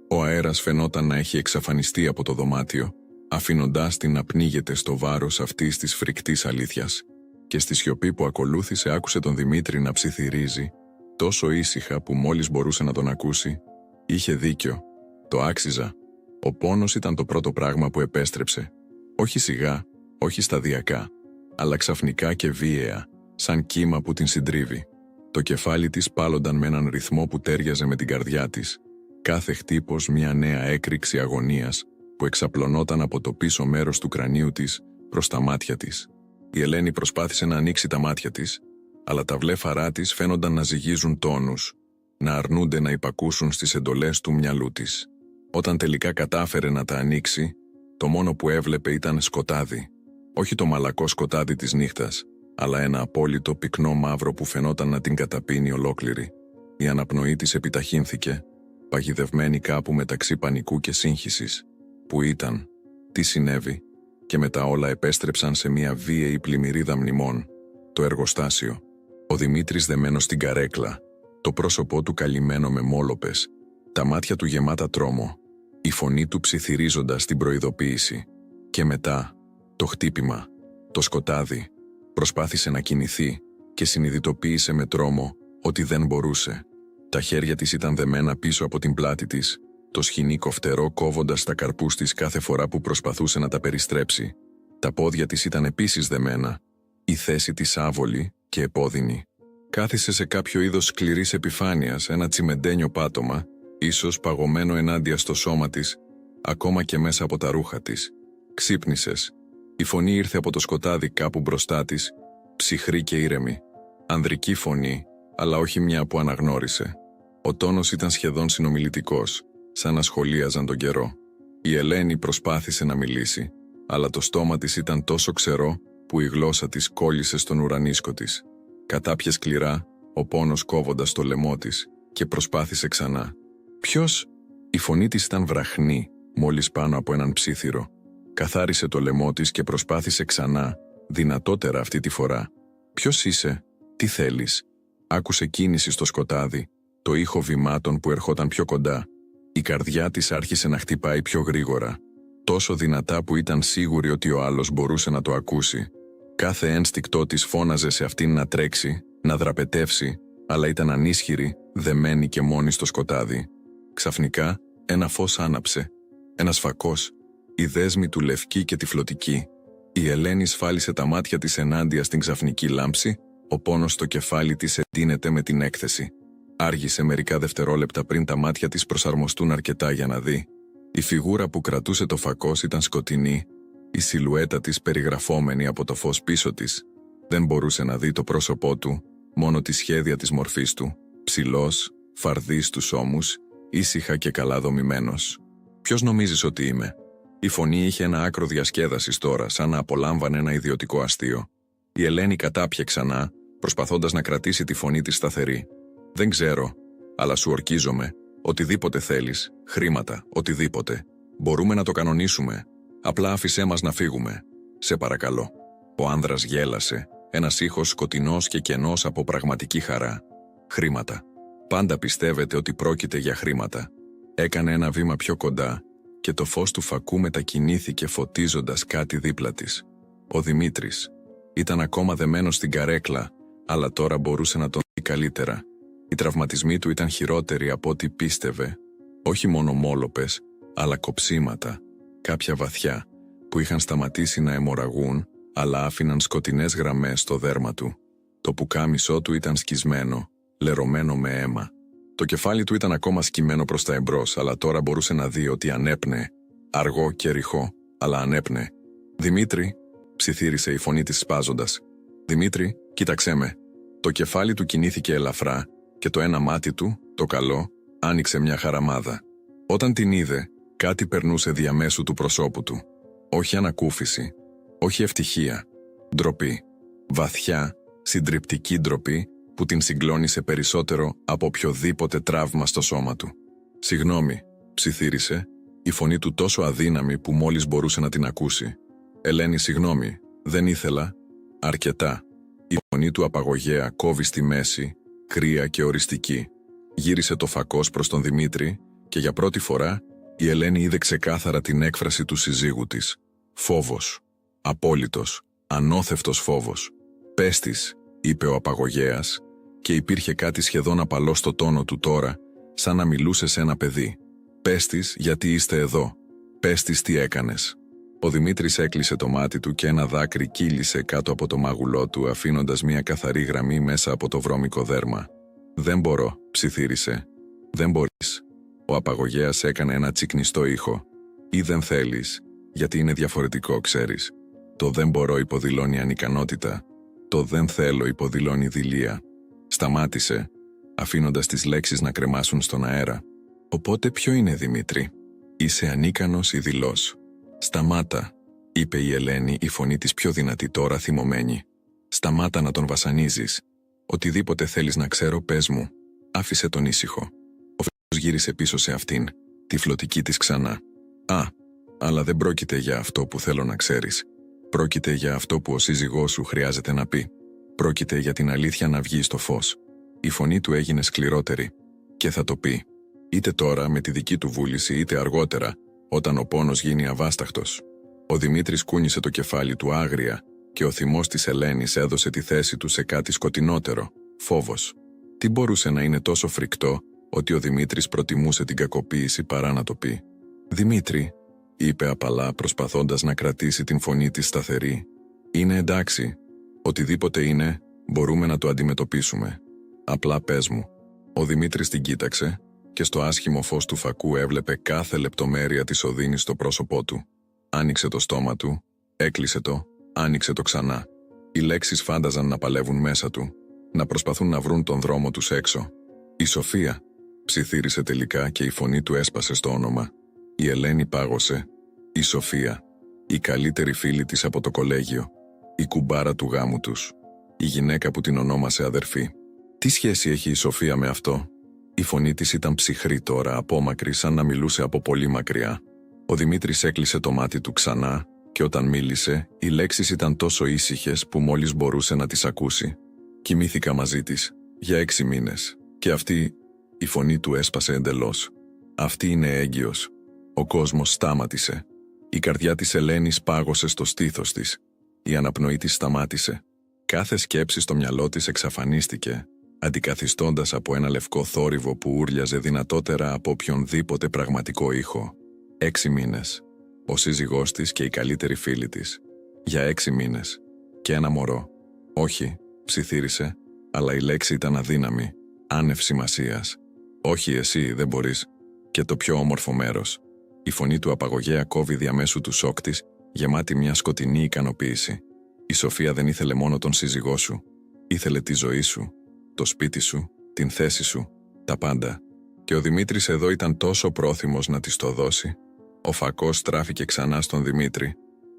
Ο αέρας φαινόταν να έχει εξαφανιστεί από το δωμάτιο, αφήνοντάς την να πνίγεται στο βάρος αυτής της φρικτής αλήθειας. Και στη σιωπή που ακολούθησε άκουσε τον Δημήτρη να ψιθυρίζει, τόσο ήσυχα που μόλις μπορούσε να τον ακούσει. Είχε δίκιο. Το άξιζα. Ο πόνος ήταν το πρώτο πράγμα που επέστρεψε. Όχι σιγά, όχι σταδιακά, αλλά ξαφνικά και βίαια, σαν κύμα που την συντρίβει. Το κεφάλι της πάλονταν με έναν ρυθμό που τέριαζε με την καρδιά της. Κάθε χτύπος μια νέα έκρηξη αγωνίας που εξαπλωνόταν από το πίσω μέρος του κρανίου της προς τα μάτια της. Η Ελένη προσπάθησε να ανοίξει τα μάτια της, αλλά τα βλέφαρά της φαίνονταν να ζυγίζουν τόνους, να αρνούνται να υπακούσουν στις εντολές του μυαλού της. Όταν τελικά κατάφερε να τα ανοίξει, το μόνο που έβλεπε ήταν σκοτάδι. Όχι το μαλακό σκοτάδι της νύχτας, αλλά ένα απόλυτο πυκνό μαύρο που φαινόταν να την καταπίνει ολόκληρη. Η αναπνοή της επιταχύνθηκε, παγιδευμένη κάπου μεταξύ πανικού και σύγχυσης. Που ήταν, τι συνέβη, και μετά όλα επέστρεψαν σε μια βίαιη πλημμυρίδα μνημών. Το εργοστάσιο, ο Δημήτρης δεμένος στην καρέκλα, το πρόσωπό του καλυμμένο με μόλοπες, τα μάτια του γεμάτα τρόμο, η φωνή του ψιθυρίζοντας την προειδοποίηση. Και μετά, το χτύπημα, το σκοτάδι. Προσπάθησε να κινηθεί και συνειδητοποίησε με τρόμο ότι δεν μπορούσε. Τα χέρια της ήταν δεμένα πίσω από την πλάτη της το σχοινί κοφτερό κόβοντας τα καρπούς της κάθε φορά που προσπαθούσε να τα περιστρέψει. Τα πόδια της ήταν επίσης δεμένα, η θέση της άβολη και επώδυνη. Κάθισε σε κάποιο είδος σκληρής επιφάνειας, ένα τσιμεντένιο πάτωμα, ίσως παγωμένο ενάντια στο σώμα της, ακόμα και μέσα από τα ρούχα της. Ξύπνησες. Η φωνή ήρθε από το σκοτάδι κάπου μπροστά της, ψυχρή και ήρεμη. Ανδρική φωνή, αλλά όχι μια που αναγνώρισε. Ο τόνος ήταν σχεδόν συνομιλητικός, σαν να σχολίαζαν τον καιρό. Η Ελένη προσπάθησε να μιλήσει, αλλά το στόμα της ήταν τόσο ξερό που η γλώσσα της κόλλησε στον ουρανίσκο της. Κατάπιε σκληρά, ο πόνος κόβοντας το λαιμό της, και προσπάθησε ξανά. «Ποιος?» Η φωνή της ήταν βραχνή, μόλις πάνω από έναν ψίθυρο. Καθάρισε το λαιμό της και προσπάθησε ξανά, δυνατότερα αυτή τη φορά. «Ποιος είσαι? Τι θέλεις?» Άκουσε κίνηση στο σκοτάδι, το ήχο βημάτων που ερχόταν πιο κοντά. Η καρδιά της άρχισε να χτυπάει πιο γρήγορα, τόσο δυνατά που ήταν σίγουρη ότι ο άλλος μπορούσε να το ακούσει. Κάθε ένστικτό της φώναζε σε αυτήν να τρέξει, να δραπετεύσει, αλλά ήταν ανίσχυρη, δεμένη και μόνη στο σκοτάδι. Ξαφνικά, ένα φως άναψε. Ένας φακός, η δέσμη του λευκή και τυφλωτική. Η Ελένη σφάλισε τα μάτια της ενάντια στην ξαφνική λάμψη, ο πόνος στο κεφάλι της εντείνεται με την έκθεση. Άργησε μερικά δευτερόλεπτα πριν τα μάτια της προσαρμοστούν αρκετά για να δει. Η φιγούρα που κρατούσε το φακός ήταν σκοτεινή, η σιλουέτα της περιγραφόμενη από το φως πίσω της. Δεν μπορούσε να δει το πρόσωπό του, μόνο τη σχέδια της μορφής του, ψηλός, φαρδής στους ώμους, ήσυχα και καλά δομημένος. «Ποιος νομίζεις ότι είμαι?» Η φωνή είχε ένα άκρο διασκέδασης τώρα, σαν να απολάμβανε ένα ιδιωτικό αστείο. Η Ελένη κατάπιε ξανά, προσπαθώντας να κρατήσει τη φωνή της σταθερή. «Δεν ξέρω, αλλά σου ορκίζομαι. Οτιδήποτε θέλεις, χρήματα, οτιδήποτε. Μπορούμε να το κανονίσουμε. Απλά άφησέ μας να φύγουμε. Σε παρακαλώ». Ο άνδρας γέλασε, ένας ήχος σκοτεινός και κενός από πραγματική χαρά. «Χρήματα. Πάντα πιστεύετε ότι πρόκειται για χρήματα». Έκανε ένα βήμα πιο κοντά και το φως του φακού μετακινήθηκε φωτίζοντας κάτι δίπλα της. Ο Δημήτρης. Ήταν ακόμα δεμένος στην καρέκλα, αλλά τώρα μπορούσε να τον δει καλύτερα. Οι τραυματισμοί του ήταν χειρότεροι από ό,τι πίστευε. Όχι μόνο μόλοπες, αλλά κοψίματα, κάποια βαθιά, που είχαν σταματήσει να αιμορραγούν, αλλά άφηναν σκοτεινές γραμμές στο δέρμα του. Το πουκάμισό του ήταν σκισμένο, λερωμένο με αίμα. Το κεφάλι του ήταν ακόμα σκυμμένο προς τα εμπρός, αλλά τώρα μπορούσε να δει ότι ανέπνεε. Αργό και ρηχό, αλλά ανέπνεε. «Δημήτρη», ψιθύρισε η φωνή της σπάζοντας. «Δημήτρη, κοίταξέ με». Το κεφάλι του κινήθηκε ελαφρά και το ένα μάτι του, το καλό, άνοιξε μια χαραμάδα. Όταν την είδε, κάτι περνούσε διαμέσου του προσώπου του. Όχι ανακούφιση, όχι ευτυχία. Ντροπή. Βαθιά, συντριπτική ντροπή που την συγκλώνησε περισσότερο από οποιοδήποτε τραύμα στο σώμα του. «Συγγνώμη», ψιθύρισε, η φωνή του τόσο αδύναμη που μόλις μπορούσε να την ακούσει. «Ελένη, συγγνώμη, δεν ήθελα». «Αρκετά». Η φωνή του απαγωγέα κόβει στη μέση, κρύα και οριστική. Γύρισε το φακός προς τον Δημήτρη και για πρώτη φορά η Ελένη είδε ξεκάθαρα την έκφραση του συζύγου της. Φόβος. Απόλυτος, ανώθευτος φόβος. «Πες της», είπε ο απαγωγέας, και υπήρχε κάτι σχεδόν απαλό στο τόνο του τώρα, σαν να μιλούσε σε ένα παιδί. «Πες της γιατί είστε εδώ. Πες της τι έκανες». Ο Δημήτρης έκλεισε το μάτι του και ένα δάκρυ κύλησε κάτω από το μάγουλό του, αφήνοντας μια καθαρή γραμμή μέσα από το βρώμικο δέρμα. «Δεν μπορώ», ψιθύρισε. «Δεν μπορείς». Ο απαγωγέας έκανε ένα τσικνιστό ήχο. «Ή δεν θέλεις, γιατί είναι διαφορετικό, ξέρεις. Το δεν μπορώ υποδηλώνει ανικανότητα. Το δεν θέλω υποδηλώνει δειλία». Σταμάτησε, αφήνοντας τις λέξεις να κρεμάσουν στον αέρα. «Οπότε ποιο είναι, Δημήτρη? Είσαι ανίκανος ή δειλός?» «Σταμάτα», είπε η Ελένη, η φωνή της πιο δυνατή τώρα, θυμωμένη. «Σταμάτα να τον βασανίζεις. Οτιδήποτε θέλεις να ξέρω, πες μου». Άφησε τον ήσυχο. Ο Θεός γύρισε πίσω σε αυτήν, τη φλωτική της ξανά. «Α, αλλά δεν πρόκειται για αυτό που θέλω να ξέρεις. Πρόκειται για αυτό που ο σύζυγός σου χρειάζεται να πει. Πρόκειται για την αλήθεια να βγει στο φως». Η φωνή του έγινε σκληρότερη. «Και θα το πει. Είτε τώρα με τη δική του βούληση, είτε αργότερα, όταν ο πόνος γίνει αβάσταχτος». Ο Δημήτρης κούνησε το κεφάλι του άγρια και ο θυμός της Ελένης έδωσε τη θέση του σε κάτι σκοτεινότερο, φόβος. Τι μπορούσε να είναι τόσο φρικτό, ότι ο Δημήτρης προτιμούσε την κακοποίηση παρά να το πει. «Δημήτρη», είπε απαλά προσπαθώντας να κρατήσει την φωνή της σταθερή, «είναι εντάξει. Οτιδήποτε είναι, μπορούμε να το αντιμετωπίσουμε. Απλά πες μου». Ο Δημήτρης την κοίταξε και στο άσχημο φως του φακού έβλεπε κάθε λεπτομέρεια της οδύνης στο πρόσωπό του. Άνοιξε το στόμα του, έκλεισε το, άνοιξε το ξανά. Οι λέξεις φάνταζαν να παλεύουν μέσα του, να προσπαθούν να βρουν τον δρόμο τους έξω. «Η Σοφία», ψιθύρισε τελικά και η φωνή του έσπασε στο όνομα. Η Ελένη πάγωσε. Η Σοφία, η καλύτερη φίλη της από το κολέγιο, η κουμπάρα του γάμου τους, η γυναίκα που την ονόμασε αδερφή. Τι σχέση έχει η Σοφία με αυτό? Η φωνή της ήταν ψυχρή τώρα, απόμακρη, σαν να μιλούσε από πολύ μακριά. Ο Δημήτρης έκλεισε το μάτι του ξανά και όταν μίλησε, οι λέξεις ήταν τόσο ήσυχες που μόλις μπορούσε να τις ακούσει. «Κοιμήθηκα μαζί της για 6 μήνες και αυτή...» Η φωνή του έσπασε εντελώς. «Αυτή είναι έγκυος». Ο κόσμος στάματησε. Η καρδιά της Ελένης πάγωσε στο στήθος της. Η αναπνοή της σταμάτησε. Κάθε σκέψη στο μυαλό της εξαφανίστηκε, αντικαθιστώντας από ένα λευκό θόρυβο που ούρλιαζε δυνατότερα από οποιονδήποτε πραγματικό ήχο. 6 μήνες. Ο σύζυγός της και η καλύτερη φίλη της. Για 6 μήνες. Και ένα μωρό. «Όχι», ψιθύρισε, αλλά η λέξη ήταν αδύναμη, άνευ σημασίας. «Όχι, εσύ δεν μπορείς. Και το πιο όμορφο μέρος». Η φωνή του απαγωγέα κόβει διαμέσου του σοκ της, γεμάτη μια σκοτεινή ικανοποίηση. Η Σοφία δεν ήθελε μόνο τον σύζυγό σου. Ήθελε τη ζωή σου, το σπίτι σου, την θέση σου, τα πάντα. Και ο Δημήτρης εδώ ήταν τόσο πρόθυμος να της το δώσει. Ο φακός στράφηκε ξανά στον Δημήτρη.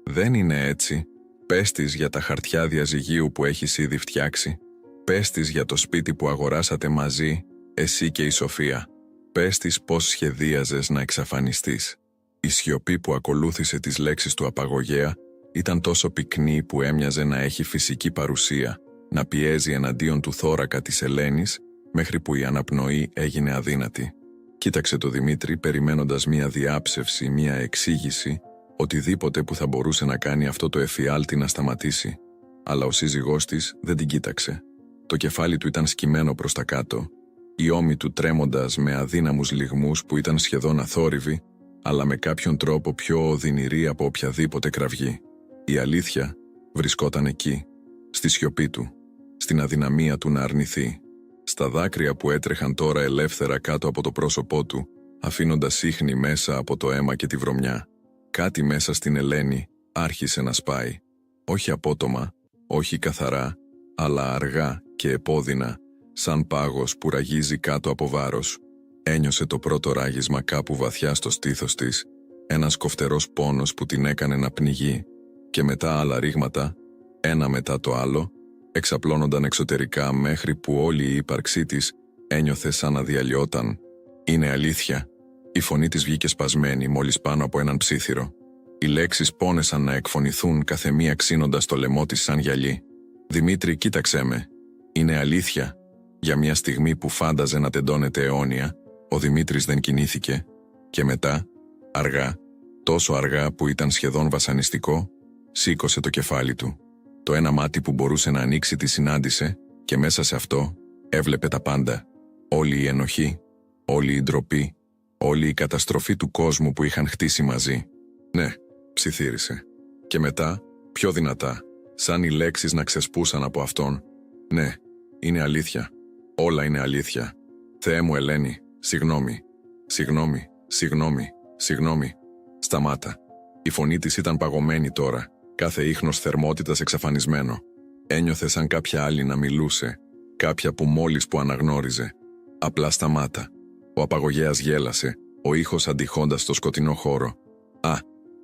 «Δεν είναι έτσι. Πες της για τα χαρτιά διαζυγίου που έχεις ήδη φτιάξει. Πες της για το σπίτι που αγοράσατε μαζί, εσύ και η Σοφία. Πες της πώς σχεδίαζες να εξαφανιστείς». Η σιωπή που ακολούθησε τις λέξεις του απαγωγέα ήταν τόσο πυκνή που έμοιαζε να έχει φυσική παρουσία, να πιέζει εναντίον του θώρακα της Ελένης, μέχρι που η αναπνοή έγινε αδύνατη. Κοίταξε το Δημήτρη περιμένοντας μία διάψευση, μία εξήγηση, οτιδήποτε που θα μπορούσε να κάνει αυτό το εφιάλτη να σταματήσει. Αλλά ο σύζυγός της δεν την κοίταξε. Το κεφάλι του ήταν σκυμμένο προς τα κάτω, οι ώμοι του τρέμοντας με αδύναμους λυγμούς που ήταν σχεδόν αθόρυβοι, αλλά με κάποιον τρόπο πιο οδυνηροί από οποιαδήποτε κραυγή. Η αλήθεια βρισκόταν εκεί, στη σιωπή του, στην αδυναμία του να αρνηθεί, στα δάκρυα που έτρεχαν τώρα ελεύθερα κάτω από το πρόσωπό του, αφήνοντας ίχνη μέσα από το αίμα και τη βρωμιά. Κάτι μέσα στην Ελένη άρχισε να σπάει. Όχι απότομα, όχι καθαρά, αλλά αργά και επώδυνα, σαν πάγος που ραγίζει κάτω από βάρος. Ένιωσε το πρώτο ράγισμα κάπου βαθιά στο στήθος της, ένας κοφτερός πόνος που την έκανε να πνιγεί, και μετά άλλα ρήγματα, ένα μετά το άλλο, εξαπλώνονταν εξωτερικά μέχρι που όλη η ύπαρξή της ένιωθε σαν να διαλυόταν. «Είναι αλήθεια». Η φωνή της βγήκε σπασμένη μόλις πάνω από έναν ψίθυρο. Οι λέξεις πόνεσαν να εκφωνηθούν καθεμία ξύνοντας το λαιμό της σαν γυαλί. «Δημήτρη, κοίταξέ με. Είναι αλήθεια». Για μια στιγμή που φάνταζε να τεντώνεται αιώνια, ο Δημήτρης δεν κινήθηκε και μετά, αργά, τόσο αργά που ήταν σχεδόν βασανιστικό, σήκωσε το κεφάλι του. Το ένα μάτι που μπορούσε να ανοίξει τη συνάντησε και μέσα σε αυτό έβλεπε τα πάντα. Όλη η ενοχή, όλη η ντροπή, όλη η καταστροφή του κόσμου που είχαν χτίσει μαζί. «Ναι», ψιθύρισε. Και μετά, πιο δυνατά, σαν οι λέξεις να ξεσπούσαν από αυτόν. «Ναι, είναι αλήθεια. Όλα είναι αλήθεια. Θεέ μου Ελένη, συγγνώμη. Συγγνώμη, συγγνώμη, συγγνώμη». Σταμάτα. Η φωνή της ήταν παγωμένη τώρα, κάθε ίχνος θερμότητας εξαφανισμένο. Ένιωθε σαν κάποια άλλη να μιλούσε, κάποια που μόλις που αναγνώριζε. «Απλά σταμάτα». Ο απαγωγέας γέλασε, ο ήχος αντιχώντας στο σκοτεινό χώρο. «Α,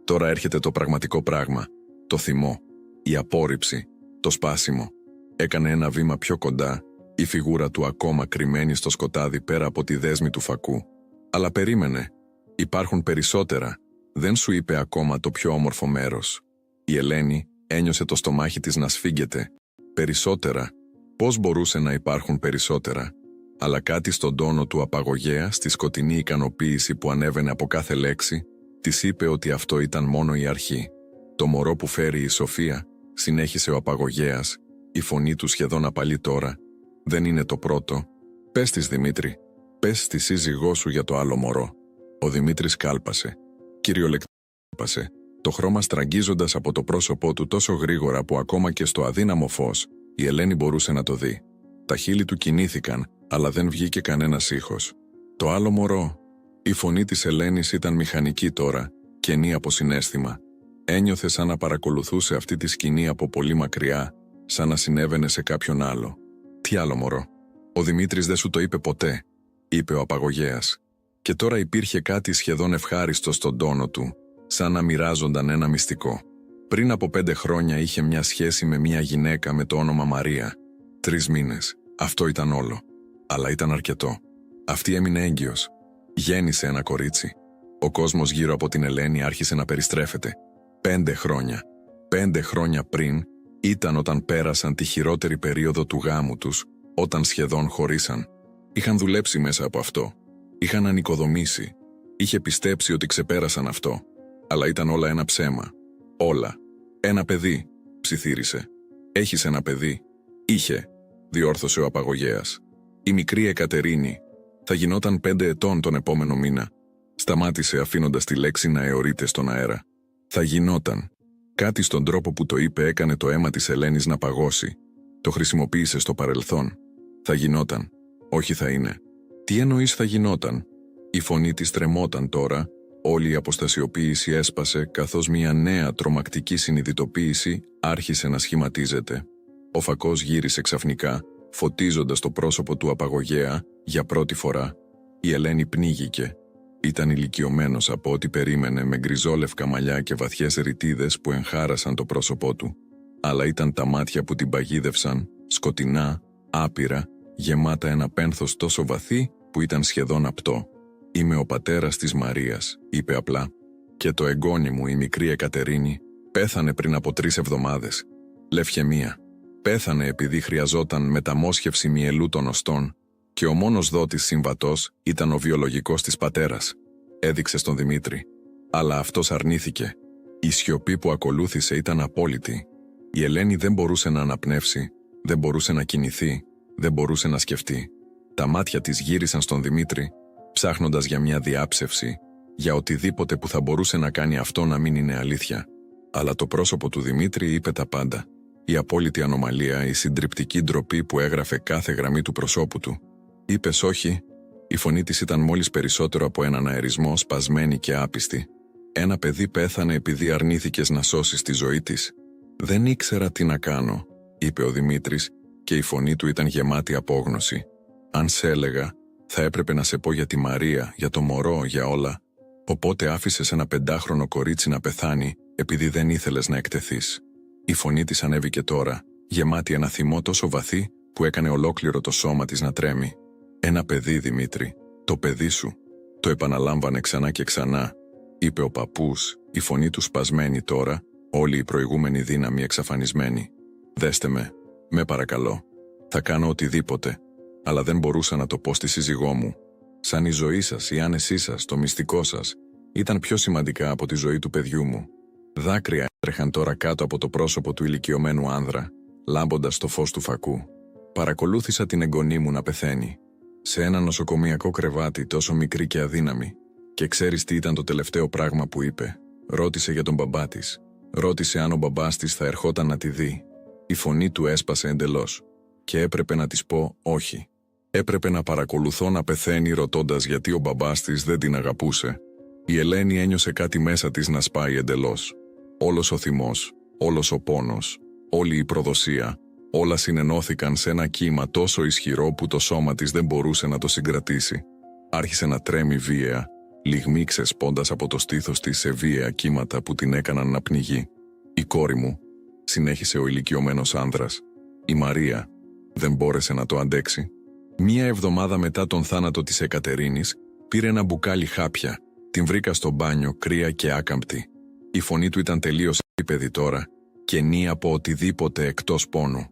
τώρα έρχεται το πραγματικό πράγμα. Το θυμό, η απόρριψη, το σπάσιμο». Έκανε ένα βήμα πιο κοντά, η φιγούρα του ακόμα κρυμμένη στο σκοτάδι πέρα από τη δέσμη του φακού. «Αλλά περίμενε. Υπάρχουν περισσότερα. Δεν σου είπε ακόμα το πιο όμορφο μέρος». Η Ελένη ένιωσε το στομάχι της να σφίγγεται. «Περισσότερα. Πώς μπορούσε να υπάρχουν περισσότερα?» Αλλά κάτι στον τόνο του απαγωγέα, στη σκοτεινή ικανοποίηση που ανέβαινε από κάθε λέξη, της είπε ότι αυτό ήταν μόνο η αρχή. «Το μωρό που φέρει η Σοφία», συνέχισε ο απαγωγέας, η φωνή του σχεδόν απαλή τώρα, «δεν είναι το πρώτο. Πες της, Δημήτρη. «Πες στη σύζυγό σου για το άλλο μωρό». Ο Δημήτρης κάλπασε. Κυριολεκτικά κάλπασε, το χρώμα στραγγίζοντας από το πρόσωπό του τόσο γρήγορα που ακόμα και στο αδύναμο φως η Ελένη μπορούσε να το δει. Τα χείλη του κινήθηκαν, αλλά δεν βγήκε κανένας ήχος. «Το άλλο μωρό». Η φωνή της Ελένης ήταν μηχανική τώρα, κενή από συναίσθημα. Ένιωθε σαν να παρακολουθούσε αυτή τη σκηνή από πολύ μακριά, σαν να συνέβαινε σε κάποιον άλλο. «Τι άλλο μωρό?» «Ο Δημήτρης δεν σου το είπε ποτέ», είπε ο απαγωγέας. Και τώρα υπήρχε κάτι σχεδόν ευχάριστο στον τόνο του, σαν να μοιράζονταν ένα μυστικό. Πριν από 5 χρόνια είχε μια σχέση με μια γυναίκα με το όνομα Μαρία. 3 μήνες. Αυτό ήταν όλο. Αλλά ήταν αρκετό. Αυτή έμεινε έγκυος. Γέννησε ένα κορίτσι. Ο κόσμος γύρω από την Ελένη άρχισε να περιστρέφεται. 5 χρόνια. 5 χρόνια πριν ήταν όταν πέρασαν τη χειρότερη περίοδο του γάμου τους, όταν σχεδόν χωρίσαν. Είχαν δουλέψει μέσα από αυτό. Είχαν ανοικοδομήσει. Είχε πιστέψει ότι ξεπέρασαν αυτό. Αλλά ήταν όλα ένα ψέμα. Όλα. «Ένα παιδί», ψιθύρισε. «Έχεις ένα παιδί?» «Είχε», διόρθωσε ο απαγωγέας. «Η μικρή Εκατερίνη. Θα γινόταν 5 ετών τον επόμενο μήνα». Σταμάτησε αφήνοντας τη λέξη να αιωρείται στον αέρα. «Θα γινόταν». Κάτι στον τρόπο που το είπε έκανε το αίμα της Ελένης να παγώσει. Το χρησιμοποίησε στο παρελθόν. «Θα γινόταν». «Όχι θα είναι». «Τι εννοείς θα γινόταν?» Η φωνή της τρεμόταν τώρα. Όλη η αποστασιοποίηση έσπασε καθώς μια νέα τρομακτική συνειδητοποίηση άρχισε να σχηματίζεται. Ο φακός γύρισε ξαφνικά, φωτίζοντας το πρόσωπο του απαγωγέα για πρώτη φορά. Η Ελένη πνίγηκε. Ήταν ηλικιωμένος από ό,τι περίμενε, με γκριζόλευκα μαλλιά και βαθιές ρητίδες που εγχάρασαν το πρόσωπό του. Αλλά ήταν τα μάτια που την παγίδευσαν, σκοτεινά, άπειρα, γεμάτα ένα πένθος τόσο βαθύ που ήταν σχεδόν απτό. «Είμαι ο πατέρας της Μαρίας», είπε απλά. «Και το εγγόνι μου, η μικρή Εκατερίνη, πέθανε πριν από 3 εβδομάδες. Λευχαιμία. Πέθανε επειδή χρειαζόταν μεταμόσχευση μυελού των οστών και ο μόνος δότης συμβατός ήταν ο βιολογικός της πατέρας», έδειξε στον Δημήτρη. Αλλά αυτός αρνήθηκε. Η σιωπή που ακολούθησε ήταν απόλυτη. Η Ελένη δεν μπορούσε να αναπνεύσει, δεν μπορούσε να κινηθεί, δεν μπορούσε να σκεφτεί. Τα μάτια της γύρισαν στον Δημήτρη, ψάχνοντας για μια διάψευση, για οτιδήποτε που θα μπορούσε να κάνει αυτό να μην είναι αλήθεια. Αλλά το πρόσωπο του Δημήτρη είπε τα πάντα. Η απόλυτη ανομαλία, η συντριπτική ντροπή που έγραφε κάθε γραμμή του προσώπου του. «Είπες όχι?» Η φωνή της ήταν μόλις περισσότερο από έναν αερισμό, σπασμένη και άπιστη. «Ένα παιδί πέθανε επειδή αρνήθηκες να σώσεις τη ζωή της». «Δεν ήξερα τι να κάνω», είπε ο Δημήτρης, και η φωνή του ήταν γεμάτη απόγνωση. «Αν σε έλεγα, θα έπρεπε να σε πω για τη Μαρία, για το μωρό, για όλα. Οπότε άφησες ένα 5χρονο κορίτσι να πεθάνει επειδή δεν ήθελες να εκτεθείς». Η φωνή της ανέβηκε τώρα, γεμάτη ένα θυμό τόσο βαθύ που έκανε ολόκληρο το σώμα της να τρέμει. «Ένα παιδί, Δημήτρη, το παιδί σου». Το επαναλάμβανε ξανά και ξανά, είπε ο παππούς, η φωνή του σπασμένη τώρα, όλη η προηγούμενη δύναμη εξαφανισμένη. «Δέστε με παρακαλώ. Θα κάνω οτιδήποτε». Αλλά δεν μπορούσα να το πω στη σύζυγό μου. Σαν η ζωή σας, η άνεσή σας, το μυστικό σας, ήταν πιο σημαντικά από τη ζωή του παιδιού μου. Δάκρυα έτρεχαν τώρα κάτω από το πρόσωπο του ηλικιωμένου άνδρα, λάμποντας το φως του φακού. Παρακολούθησα την εγγονή μου να πεθαίνει. Σε ένα νοσοκομιακό κρεβάτι, τόσο μικρή και αδύναμη. Και ξέρεις τι ήταν το τελευταίο πράγμα που είπε? Ρώτησε για τον μπαμπά της. Ρώτησε αν ο μπαμπάς της θα ερχόταν να τη δει. Η φωνή του έσπασε εντελώς. Και έπρεπε να της πω όχι. Έπρεπε να παρακολουθώ να πεθαίνει ρωτώντας γιατί ο μπαμπάς της δεν την αγαπούσε. Η Ελένη ένιωσε κάτι μέσα της να σπάει εντελώς. Όλος ο θυμός, όλος ο πόνος, όλη η προδοσία, όλα συνενώθηκαν σε ένα κύμα τόσο ισχυρό που το σώμα της δεν μπορούσε να το συγκρατήσει. Άρχισε να τρέμει βίαια, λυγμοί ξεσπώντας από το στήθος της σε βίαια κύματα που την έκαναν να πνιγεί. «Η κόρη μου», συνέχισε ο ηλικιωμένος άνδρας, «η Μαρία, δεν μπόρεσε να το αντέξει. 1 εβδομάδα μετά τον θάνατο της Εκατερίνης, πήρε ένα μπουκάλι χάπια. Την βρήκα στο μπάνιο, κρύα και άκαμπτη. Η φωνή του ήταν τελείως επίπεδη τώρα, κενή από οτιδήποτε εκτός πόνου.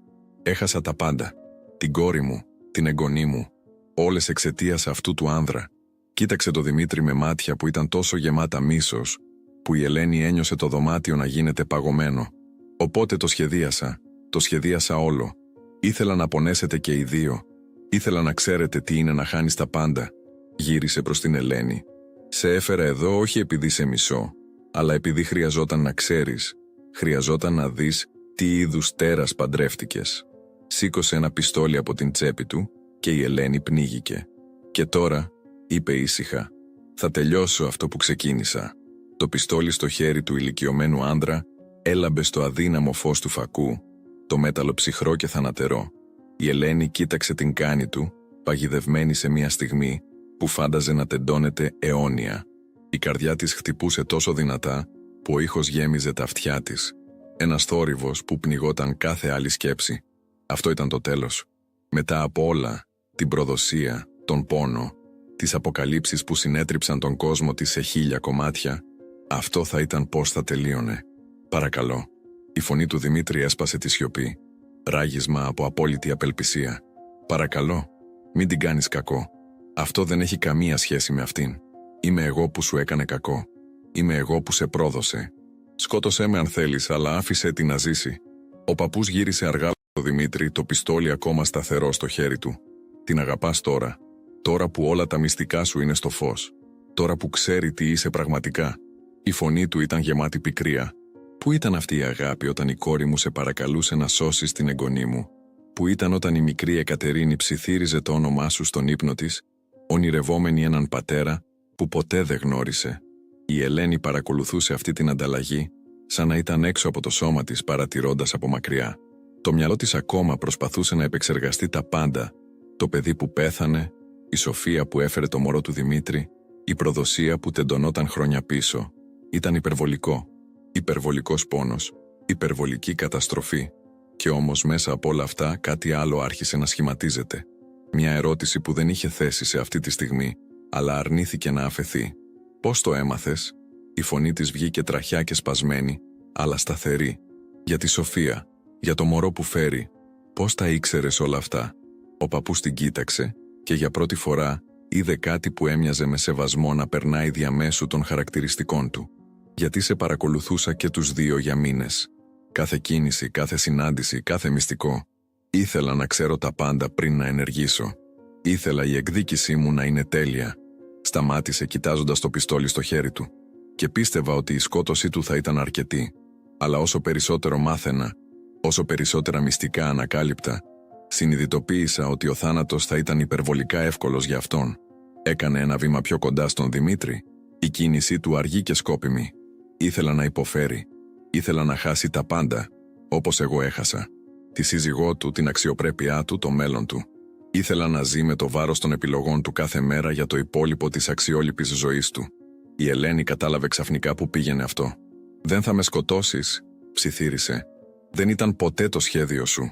Έχασα τα πάντα. Την κόρη μου, την εγγονή μου, όλες εξαιτίας αυτού του άνδρα». Κοίταξε το Δημήτρη με μάτια που ήταν τόσο γεμάτα μίσος, που η Ελένη ένιωσε το δωμάτιο να γίνεται παγωμένο. «Οπότε το σχεδίασα όλο. Ήθελα να πονέσετε και οι δύο. Ήθελα να ξέρετε τι είναι να χάνεις τα πάντα Γύρισε προς την Ελένη. «Σε έφερα εδώ όχι επειδή σε μισώ, αλλά επειδή χρειαζόταν να ξέρεις, χρειαζόταν να δεις τι είδους τέρας παντρεύτηκες». Σήκωσε ένα πιστόλι από την τσέπη του και η Ελένη πνίγηκε. «Και τώρα», είπε ήσυχα, «θα τελειώσω αυτό που ξεκίνησα». Το πιστόλι στο χέρι του ηλικιωμένου άντρα έλαμπε στο αδύναμο φως του φακού, το μέταλλο ψυχρό και θανατερό. Η Ελένη κοίταξε την κάνη του, παγιδευμένη σε μια στιγμή που φάνταζε να τεντώνεται αιώνια. Η καρδιά της χτυπούσε τόσο δυνατά που ο ήχος γέμιζε τα αυτιά της. Ένας θόρυβος που πνιγόταν κάθε άλλη σκέψη. Αυτό ήταν το τέλος. Μετά από όλα, την προδοσία, τον πόνο, τις αποκαλύψεις που συνέτριψαν τον κόσμο της σε 1000 κομμάτια, αυτό θα ήταν πώς θα τελείωνε. «Παρακαλώ». Η φωνή του Δημήτρη έσπασε τη σιωπή, ράγισμα από απόλυτη απελπισία. «Παρακαλώ, μην την κάνεις κακό. Αυτό δεν έχει καμία σχέση με αυτήν. Είμαι εγώ που σου έκανε κακό. Είμαι εγώ που σε πρόδωσε. Σκότωσέ με αν θέλεις, αλλά άφησε την να ζήσει». Ο παππούς γύρισε αργά στο Δημήτρη, το πιστόλι ακόμα σταθερό στο χέρι του. «Την αγαπάς τώρα. Τώρα που όλα τα μυστικά σου είναι στο φως. Τώρα που ξέρει τι είσαι πραγματικά». Η φωνή του ήταν γεμάτη πικρία. «Πού ήταν αυτή η αγάπη όταν η κόρη μου σε παρακαλούσε να σώσεις την εγγονή μου? Πού ήταν όταν η μικρή Εκατερίνη ψιθύριζε το όνομά σου στον ύπνο της, ονειρευόμενη έναν πατέρα που ποτέ δεν γνώρισε?» Η Ελένη παρακολουθούσε αυτή την ανταλλαγή, σαν να ήταν έξω από το σώμα της παρατηρώντας από μακριά. Το μυαλό της ακόμα προσπαθούσε να επεξεργαστεί τα πάντα. Το παιδί που πέθανε, η σοφία που έφερε το μωρό του Δημήτρη, η προδοσία που τεντωνόταν χρόνια πίσω. Ήταν υπερβολικό. Υπερβολικός πόνος, υπερβολική καταστροφή. Και όμως μέσα από όλα αυτά κάτι άλλο άρχισε να σχηματίζεται. Μια ερώτηση που δεν είχε θέση σε αυτή τη στιγμή, αλλά αρνήθηκε να αφεθεί. «Πώς το έμαθες?» Η φωνή της βγήκε τραχιά και σπασμένη, αλλά σταθερή. «Για τη Σοφία, για το μωρό που φέρει. Πώς τα ήξερες όλα αυτά?» Ο παππούς την κοίταξε και για πρώτη φορά είδε κάτι που έμοιαζε με σεβασμό να περνάει διαμέσου των χαρακτηριστικών του. «Γιατί σε παρακολουθούσα και τους δύο για μήνες. Κάθε κίνηση, κάθε συνάντηση, κάθε μυστικό. Ήθελα να ξέρω τα πάντα πριν να ενεργήσω. Ήθελα η εκδίκησή μου να είναι τέλεια». Σταμάτησε κοιτάζοντας το πιστόλι στο χέρι του. «Και πίστευα ότι η σκότωσή του θα ήταν αρκετή. Αλλά όσο περισσότερο μάθαινα, όσο περισσότερα μυστικά ανακάλυπτα, συνειδητοποίησα ότι ο θάνατος θα ήταν υπερβολικά εύκολος για αυτόν. Έκανε ένα βήμα πιο κοντά στον Δημήτρη, η κίνησή του αργή και σκόπιμη. Ήθελα να υποφέρει. Ήθελα να χάσει τα πάντα, όπως εγώ έχασα. Τη σύζυγό του, την αξιοπρέπειά του, το μέλλον του. Ήθελα να ζει με το βάρος των επιλογών του κάθε μέρα για το υπόλοιπο της αξιόλυπης ζωής του». Η Ελένη κατάλαβε ξαφνικά που πήγαινε αυτό. «Δεν θα με σκοτώσεις», ψιθύρισε. «Δεν ήταν ποτέ το σχέδιο σου».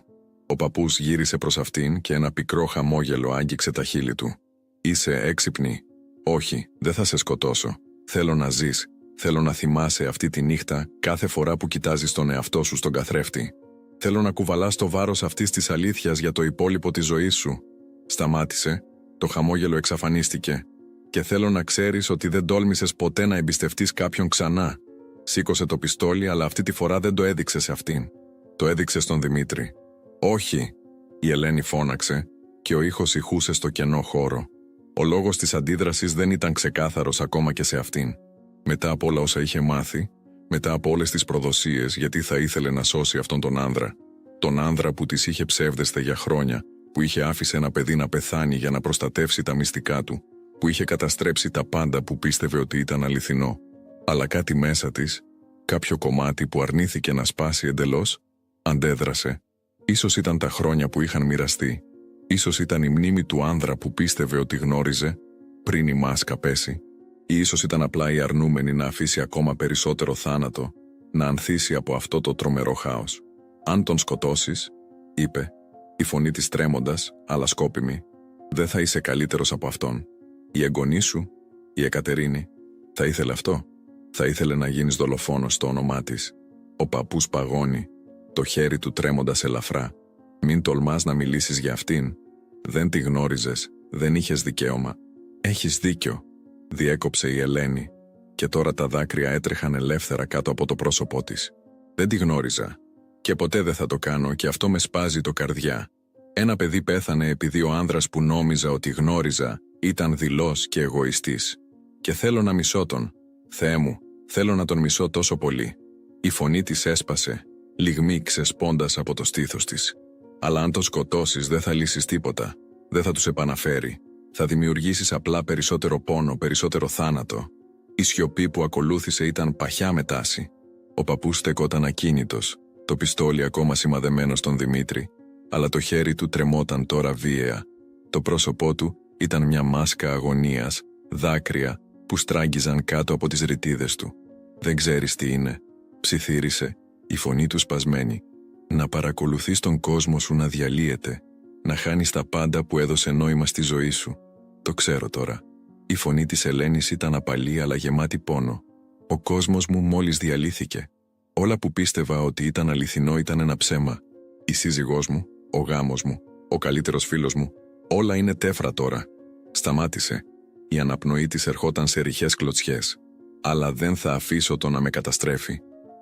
Ο παππούς γύρισε προς αυτήν και ένα πικρό χαμόγελο άγγιξε τα χείλη του. «Είσαι έξυπνη». «Όχι, δεν θα σε σκοτώσω. Θέλω να ζεις. Θέλω να θυμάσαι αυτή τη νύχτα κάθε φορά που κοιτάζεις τον εαυτό σου στον καθρέφτη. Θέλω να κουβαλάς το βάρος αυτής της αλήθειας για το υπόλοιπο της ζωής σου». Σταμάτησε, το χαμόγελο εξαφανίστηκε. «Και θέλω να ξέρεις ότι δεν τόλμησες ποτέ να εμπιστευτείς κάποιον ξανά». Σήκωσε το πιστόλι, αλλά αυτή τη φορά δεν το έδειξε σε αυτήν. Το έδειξε στον Δημήτρη. «Όχι», η Ελένη φώναξε και ο ήχος ηχούσε στο κενό χώρο. Ο λόγος της αντίδρασης δεν ήταν ξεκάθαρος ακόμα και σε αυτήν. Μετά από όλα όσα είχε μάθει, μετά από όλες τις προδοσίες, γιατί θα ήθελε να σώσει αυτόν τον άνδρα. Τον άνδρα που της είχε ψεύδεστε για χρόνια, που είχε άφησε ένα παιδί να πεθάνει για να προστατεύσει τα μυστικά του, που είχε καταστρέψει τα πάντα που πίστευε ότι ήταν αληθινό. Αλλά κάτι μέσα της, κάποιο κομμάτι που αρνήθηκε να σπάσει εντελώς, αντέδρασε. Ίσως ήταν τα χρόνια που είχαν μοιραστεί. Ίσως ήταν η μνήμη του άνδρα που πίστευε ότι γνώριζε πριν η μάσκα πέσει. Ή ίσως ήταν απλά η αρνούμενη να αφήσει ακόμα περισσότερο θάνατο, να ανθίσει από αυτό το τρομερό χάος. «Αν τον σκοτώσεις», είπε, η φωνή της τρέμοντας, αλλά σκόπιμη, «δεν θα είσαι καλύτερος από αυτόν. Η εγγονή σου, η Εκατερίνη, θα ήθελε αυτό. Θα ήθελε να γίνεις δολοφόνος στο όνομά της». Ο παππούς παγώνει, το χέρι του τρέμοντας ελαφρά. «Μην τολμάς να μιλήσεις για αυτήν. Δεν τη γνώριζες, δεν είχες δικαίωμα». «Έχεις δίκιο», διέκοψε η Ελένη, και τώρα τα δάκρυα έτρεχαν ελεύθερα κάτω από το πρόσωπό της. «Δεν τη γνώριζα. Και ποτέ δεν θα το κάνω και αυτό με σπάζει το καρδιά. Ένα παιδί πέθανε επειδή ο άνδρας που νόμιζα ότι γνώριζα Ήταν δειλός και εγωιστής. Και θέλω να μισώ τον. Θεέ μου, θέλω να τον μισώ τόσο πολύ. Η φωνή της έσπασε, λυγμή ξεσπώντας από το στήθος της. Αλλά αν το σκοτώσεις δεν θα λύσεις τίποτα. Δεν θα τους επαναφέρει. Θα δημιουργήσεις απλά περισσότερο πόνο, περισσότερο θάνατο. Η σιωπή που ακολούθησε ήταν παχιά με τάση. Ο παππούς στεκόταν ακίνητος, το πιστόλι ακόμα σημαδεμένο στον Δημήτρη, αλλά το χέρι του τρεμόταν τώρα βίαια. Το πρόσωπό του ήταν μια μάσκα αγωνίας, δάκρυα που στράγγιζαν κάτω από τις ρητίδες του. «Δεν ξέρεις τι είναι», ψιθύρισε, η φωνή του σπασμένη. «Να παρακολουθείς τον κόσμο σου να διαλύεται, να χάνεις τα πάντα που έδωσε νόημα στη ζωή σου. Το ξέρω τώρα». Η φωνή της Ελένης ήταν απαλή αλλά γεμάτη πόνο. «Ο κόσμος μου μόλις διαλύθηκε. Όλα που πίστευα ότι ήταν αληθινό ήταν ένα ψέμα. Η σύζυγός μου, ο γάμος μου, ο καλύτερος φίλος μου, όλα είναι τέφρα τώρα». Σταμάτησε. Η αναπνοή της ερχόταν σε ρηχές κλωτσιές. «Αλλά δεν θα αφήσω τον να με καταστρέφει.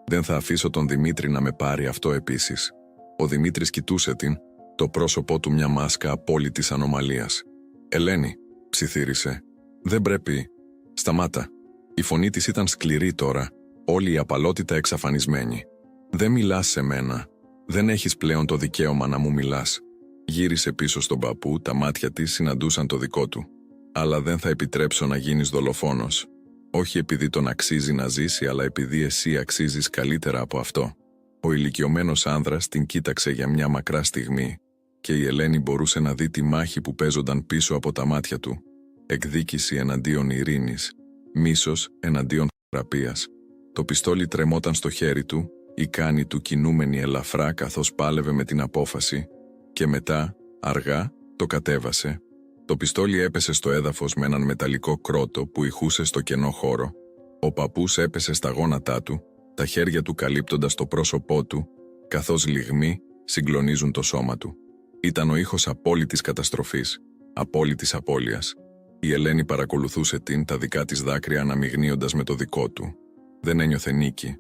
Δεν θα αφήσω τον Δημήτρη να με πάρει αυτό επίσης». Ο Δημήτρης κοιτούσε την, το πρόσωπό του μια μάσκα απόλυτης ανομαλίας. «Ελένη», ψιθύρισε, «δεν πρέπει». «Σταμάτα». Η φωνή της ήταν σκληρή τώρα, όλη η απαλότητα εξαφανισμένη. «Δεν μιλάς σε μένα. Δεν έχεις πλέον το δικαίωμα να μου μιλάς». Γύρισε πίσω στον παππού, τα μάτια της συναντούσαν το δικό του. «Αλλά δεν θα επιτρέψω να γίνεις δολοφόνος. Όχι επειδή τον αξίζει να ζήσει, αλλά επειδή εσύ αξίζεις καλύτερα από αυτό». Ο ηλικιωμένος άνδρας την κοίταξε για μια μακρά στιγμή και η Ελένη μπορούσε να δει τη μάχη που παίζονταν πίσω από τα μάτια του. Εκδίκηση εναντίον ειρήνης, μίσος εναντίον θεραπείας. Το πιστόλι τρεμόταν στο χέρι του, η κάνη του κινούμενη ελαφρά καθώς πάλευε με την απόφαση και μετά, αργά, το κατέβασε. Το πιστόλι έπεσε στο έδαφος με έναν μεταλλικό κρότο που ηχούσε στο κενό χώρο. Ο παππούς έπεσε στα γόνατά του, τα χέρια του καλύπτοντας το πρόσωπό του, καθώς λυγμοί συγκλονίζουν το σώμα του. Ήταν ο ήχος απόλυτης καταστροφής, απόλυτης απώλειας. Η Ελένη παρακολουθούσε τα δικά της δάκρυα αναμειγνύοντας με το δικό του. Δεν ένιωθε νίκη,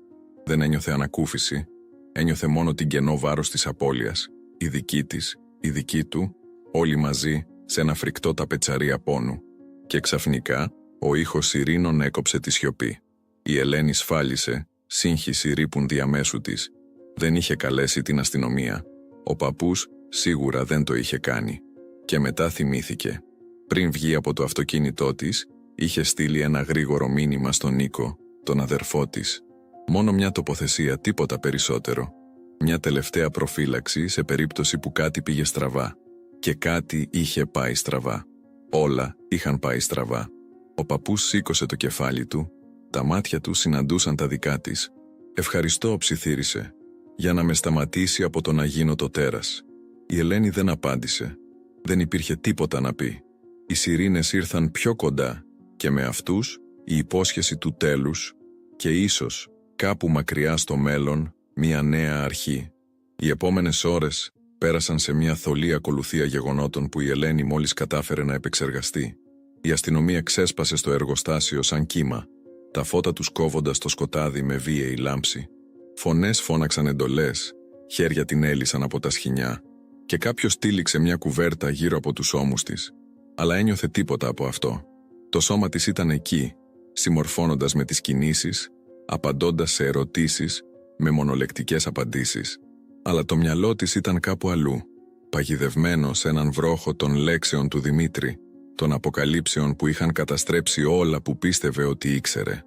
δεν ένιωθε ανακούφιση, ένιωθε μόνο την κενό βάρος της απώλειας. Η δική της, η δική του, όλοι μαζί, σε ένα φρικτό ταπετσαρία πόνου. Και ξαφνικά, ο ήχος σιρήνων έκοψε τη σιωπή. Η Ελένη σφάλισε, σύγχυση ρίπουν διαμέσου της. Δεν είχε καλέσει την αστυνομία. Ο παππούς σίγουρα δεν το είχε κάνει. Και μετά θυμήθηκε. Πριν βγει από το αυτοκίνητό της, είχε στείλει ένα γρήγορο μήνυμα στον Νίκο, τον αδερφό της. Μόνο μια τοποθεσία, τίποτα περισσότερο. Μια τελευταία προφύλαξη σε περίπτωση που κάτι πήγε στραβά. Και κάτι είχε πάει στραβά. Όλα είχαν πάει στραβά. Ο παππούς σήκωσε το κεφάλι του, τα μάτια του συναντούσαν τα δικά της. «Ευχαριστώ», ψιθύρισε, «για να με σταματήσει από το να γίνω το τέρας». Η Ελένη δεν απάντησε. Δεν υπήρχε τίποτα να πει. Οι σιρήνες ήρθαν πιο κοντά και με αυτούς η υπόσχεση του τέλους και ίσως κάπου μακριά στο μέλλον μια νέα αρχή. Οι επόμενες ώρες πέρασαν σε μια θολή ακολουθία γεγονότων που η Ελένη μόλις κατάφερε να επεξεργαστεί. Η αστυνομία ξέσπασε στο εργοστάσιο σαν κύμα, τα φώτα τους κόβοντας το σκοτάδι με βίαιη λάμψη. Φωνές φώναξαν εντολές, χέρια την έλυσαν από τα σχοινιά και κάποιος τύλιξε μια κουβέρτα γύρω από τους ώμους της. Αλλά ένιωθε τίποτα από αυτό. Το σώμα της ήταν εκεί, συμμορφώνοντας με τις κινήσεις, απαντώντας σε ερωτήσεις, με μονολεκτικές απαντήσεις. Αλλά το μυαλό της ήταν κάπου αλλού, παγιδευμένο σε έναν βρόχο των λέξεων του Δημήτρη, των αποκαλύψεων που είχαν καταστρέψει όλα που πίστευε ότι ήξερε.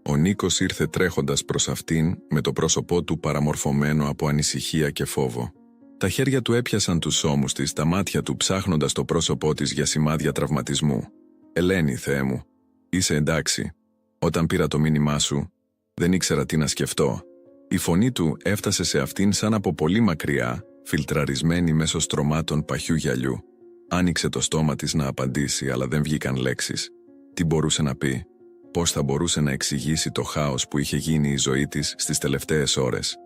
Ο Νίκος ήρθε τρέχοντας προς αυτήν με το πρόσωπό του παραμορφωμένο από ανησυχία και φόβο. Τα χέρια του έπιασαν τους ώμους της, τα μάτια του ψάχνοντας το πρόσωπό της για σημάδια τραυματισμού. «Ελένη, Θεέ μου, είσαι εντάξει? Όταν πήρα το μήνυμά σου, δεν ήξερα τι να σκεφτώ». Η φωνή του έφτασε σε αυτήν σαν από πολύ μακριά, φιλτραρισμένη μέσω στρωμάτων παχιού γυαλιού. Άνοιξε το στόμα της να απαντήσει, αλλά δεν βγήκαν λέξεις. Τι μπορούσε να πει? Πώς θα μπορούσε να εξηγήσει το χάος που είχε γίνει η ζωή της στις τελευταίες ώρες?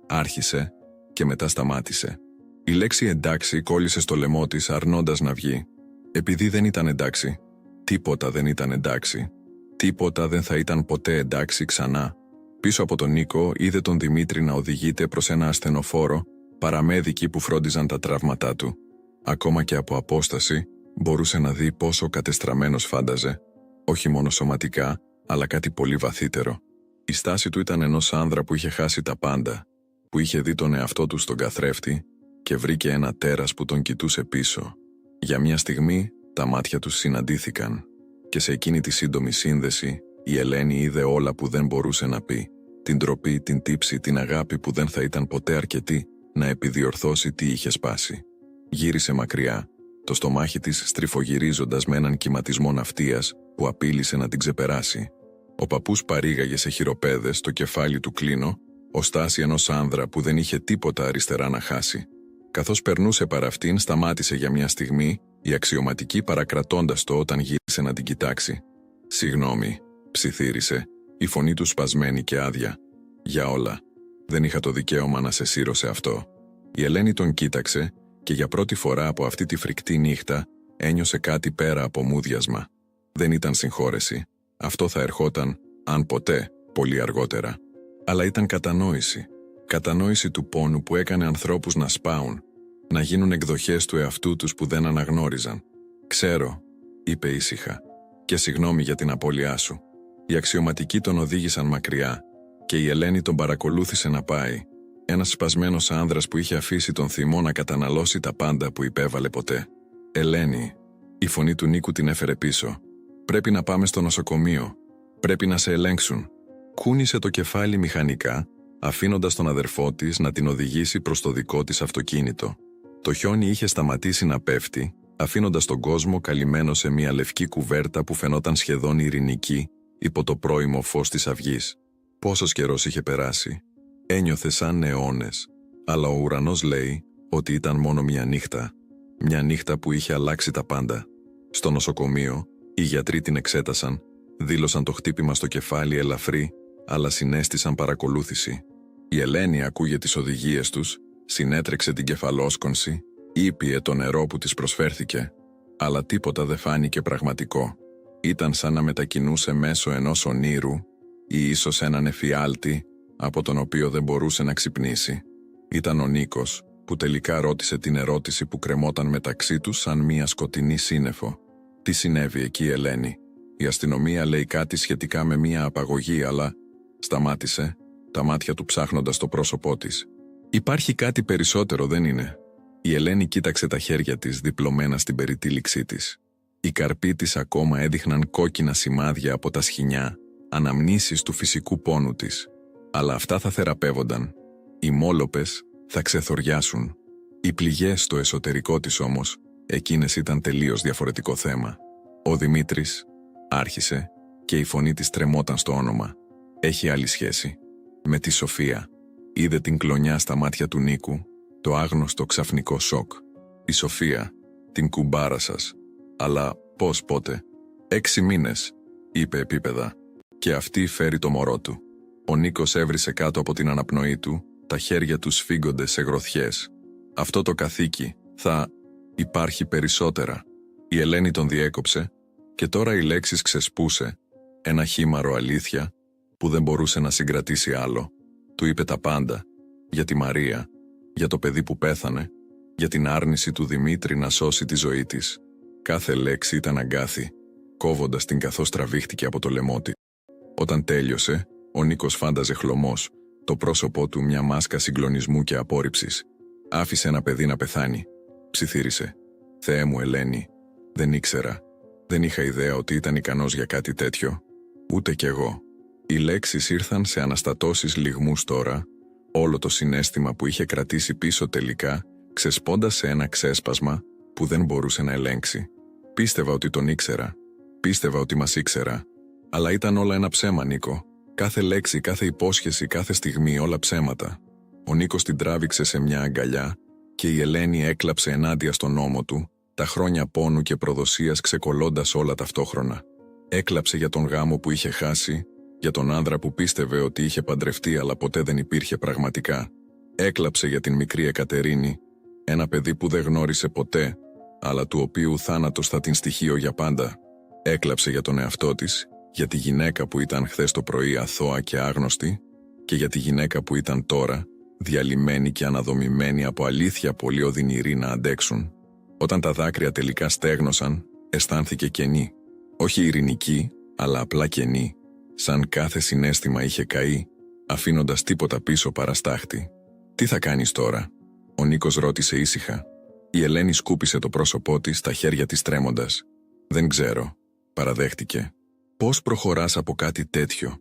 Άρχισε και μετά σταμάτησε. Η λέξη εντάξει κόλλησε στο λαιμό της αρνώντας να βγει. Επειδή δεν ήταν εντάξει. Τίποτα δεν ήταν εντάξει. Τίποτα δεν θα ήταν ποτέ εντάξει ξανά. Πίσω από τον Νίκο είδε τον Δημήτρη να οδηγείται προς ένα ασθενοφόρο, παραμέδικοι που φρόντιζαν τα τραύματά του. Ακόμα και από απόσταση, Μπορούσε να δει πόσο κατεστραμμένος φάνταζε, όχι μόνο σωματικά, αλλά κάτι πολύ βαθύτερο. Η στάση του ήταν ενός άνδρα που είχε χάσει τα πάντα, που είχε δει τον εαυτό του στον καθρέφτη και βρήκε ένα τέρας που τον κοιτούσε πίσω. Για μια στιγμή, τα μάτια τους συναντήθηκαν και σε εκείνη τη σύντομη σύνδεση, η Ελένη είδε όλα που δεν μπορούσε να πει. Την ντροπή, την τύψη, την αγάπη που δεν θα ήταν ποτέ αρκετή να επιδιορθώσει τι είχε σπάσει. Γύρισε μακριά, το στομάχι της στριφογυρίζοντας με έναν κυματισμό ναυτίας που απείλησε να την ξεπεράσει. Ο παππούς παρήγαγε σε χειροπέδες το κεφάλι του κλίνο, ως στάση ενός άνδρα που δεν είχε τίποτα αριστερά να χάσει. Καθώς περνούσε παρά αυτήν, σταμάτησε για μια στιγμή, η αξιωματική παρακρατώντας το όταν γύρισε να την κοιτάξει. «Συγγνώμη», ψιθύρισε, η φωνή του σπασμένη και άδεια. «Για όλα. Δεν είχα το δικαίωμα να σε σύρω σε αυτό». Η Ελένη τον κοίταξε και για πρώτη φορά από αυτή τη φρικτή νύχτα ένιωσε κάτι πέρα από μούδιασμα. Δεν ήταν συγχώρεση. Αυτό θα ερχόταν, αν ποτέ, πολύ αργότερα. Αλλά ήταν κατανόηση. Κατανόηση του πόνου που έκανε ανθρώπους να σπάουν, να γίνουν εκδοχές του εαυτού τους που δεν αναγνώριζαν. «Ξέρω», είπε ήσυχα, «και συγγνώμη για την απώλειά σου». Οι αξιωματικοί τον οδήγησαν μακριά και η Ελένη τον παρακολούθησε να πάει. Ένας σπασμένος άνδρας που είχε αφήσει τον θυμό να καταναλώσει τα πάντα που υπέβαλε ποτέ. «Ελένη», η φωνή του Νίκου την έφερε πίσω. «Πρέπει να πάμε στο νοσοκομείο. Πρέπει να σε ελέγξουν». Κούνησε το κεφάλι μηχανικά, αφήνοντας τον αδερφό της να την οδηγήσει προς το δικό της αυτοκίνητο. Το χιόνι είχε σταματήσει να πέφτει, αφήνοντας τον κόσμο καλυμμένο σε μια λευκή κουβέρτα που φαινόταν σχεδόν ειρηνική υπό το πρώιμο φως της αυγής. Πόσος καιρός είχε περάσει. Ένιωθε σαν αιώνες, αλλά ο ουρανός λέει ότι ήταν μόνο μια νύχτα. Μια νύχτα που είχε αλλάξει τα πάντα. Στο νοσοκομείο, οι γιατροί την εξέτασαν, δήλωσαν το χτύπημα στο κεφάλι ελαφρύ, αλλά συνέστησαν παρακολούθηση. Η Ελένη ακούγε τις οδηγίες τους, συνέτρεξε την κεφαλόσκονση, ήπιε το νερό που της προσφέρθηκε, αλλά τίποτα δεν φάνηκε πραγματικό. Ήταν σαν να μετακινούσε μέσω ενός ονείρου ή ίσως έναν εφιάλτη από τον οποίο δεν μπορούσε να ξυπνήσει. Ήταν ο Νίκος που τελικά ρώτησε την ερώτηση που κρεμόταν μεταξύ τους σαν μια σκοτεινή σύννεφο. Τι συνέβη εκεί, Ελένη? Η αστυνομία λέει κάτι σχετικά με μια απαγωγή, αλλά σταμάτησε, τα μάτια του ψάχνοντας το πρόσωπό της. Υπάρχει κάτι περισσότερο, δεν είναι? Η Ελένη κοίταξε τα χέρια της διπλωμένα στην περιτύλιξή της. Οι καρποί της ακόμα έδειχναν κόκκινα σημάδια από τα σχοινιά, αναμνήσεις του φυσικού πόνου της. Αλλά αυτά θα θεραπεύονταν. Οι μόλοπες θα ξεθοριάσουν. Οι πληγές στο εσωτερικό της όμως, εκείνες ήταν τελείως διαφορετικό θέμα. Ο Δημήτρης άρχισε και η φωνή της τρεμόταν στο όνομα. Έχει άλλη σχέση. Με τη Σοφία. Είδε την κλονιά στα μάτια του Νίκου, το άγνωστο ξαφνικό σοκ. Η Σοφία, την κουμπάρα σας. Αλλά πώς, πότε? 6 μήνες, είπε επίπεδα. Και αυτή φέρει το μωρό του. Ο Νίκος έβρισε κάτω από την αναπνοή του, τα χέρια του σφίγγονται σε γροθιές. Αυτό το καθήκη θα υπάρχει περισσότερα. Η Ελένη τον διέκοψε και τώρα οι λέξεις ξεσπούσε. Ένα χήμαρο αλήθεια που δεν μπορούσε να συγκρατήσει άλλο. Του είπε τα πάντα. Για τη Μαρία, για το παιδί που πέθανε, για την άρνηση του Δημήτρη να σώσει τη ζωή της. Κάθε λέξη ήταν αγκάθι, κόβοντας την καθώς τραβήχτηκε από το λαιμό της. Όταν τέλειωσε, ο Νίκος φάνταζε χλωμός, το πρόσωπό του μια μάσκα συγκλονισμού και απόρριψης. Άφησε ένα παιδί να πεθάνει. Ψιθύρισε. Θεέ μου, Ελένη, δεν ήξερα. Δεν είχα ιδέα ότι ήταν ικανός για κάτι τέτοιο. Ούτε κι εγώ. Οι λέξεις ήρθαν σε αναστατώσεις λυγμούς τώρα, όλο το συναίσθημα που είχε κρατήσει πίσω τελικά, ξεσπώντας σε ένα ξέσπασμα που δεν μπορούσε να ελέγξει. Πίστευα ότι τον ήξερα. Πίστευα ότι μας ήξερα. Αλλά ήταν όλα ένα ψέμα, Νίκο. Κάθε λέξη, κάθε υπόσχεση, κάθε στιγμή, όλα ψέματα. Ο Νίκος την τράβηξε σε μια αγκαλιά και η Ελένη έκλαψε ενάντια στον ώμο του, τα χρόνια πόνου και προδοσίας ξεκολλώντας όλα ταυτόχρονα. Έκλαψε για τον γάμο που είχε χάσει, για τον άνδρα που πίστευε ότι είχε παντρευτεί αλλά ποτέ δεν υπήρχε πραγματικά. Έκλαψε για την μικρή Εκατερίνη, ένα παιδί που δεν γνώρισε ποτέ, αλλά του οποίου θάνατος θα την στοιχείο για πάντα. Έκλαψε για τον εαυτό της, για τη γυναίκα που ήταν χθες το πρωί αθώα και άγνωστη και για τη γυναίκα που ήταν τώρα, διαλυμένη και αναδομημένη από αλήθεια πολύ οδυνηρή να αντέξουν. Όταν τα δάκρυα τελικά στέγνωσαν, αισθάνθηκε κενή. Όχι ειρηνική, αλλά απλά κενή, σαν κάθε συναίσθημα είχε καεί, αφήνοντας τίποτα πίσω παρά στάχτη. «Τι θα κάνεις τώρα?» ο Νίκος ρώτησε ήσυχα. Η Ελένη σκούπισε το πρόσωπό της, τα χέρια της τρέμοντας. «Δεν ξέρω», παραδέχτηκε. «Πώς προχωράς από κάτι τέτοιο?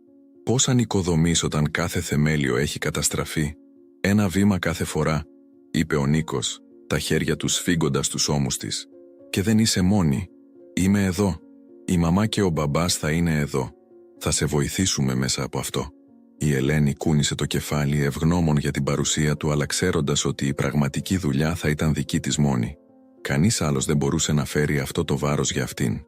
Πώς ανοικοδομείς όταν κάθε θεμέλιο έχει καταστραφεί? Ένα βήμα κάθε φορά», είπε ο Νίκος, τα χέρια του σφίγγοντας τους ώμους της. «Και δεν είσαι μόνη. Είμαι εδώ. Η μαμά και ο μπαμπάς θα είναι εδώ. Θα σε βοηθήσουμε μέσα από αυτό». Η Ελένη κούνησε το κεφάλι ευγνώμων για την παρουσία του, αλλά ξέροντας ότι η πραγματική δουλειά θα ήταν δική της μόνη. Κανείς άλλος δεν μπορούσε να φέρει αυτό το βάρος για αυτήν.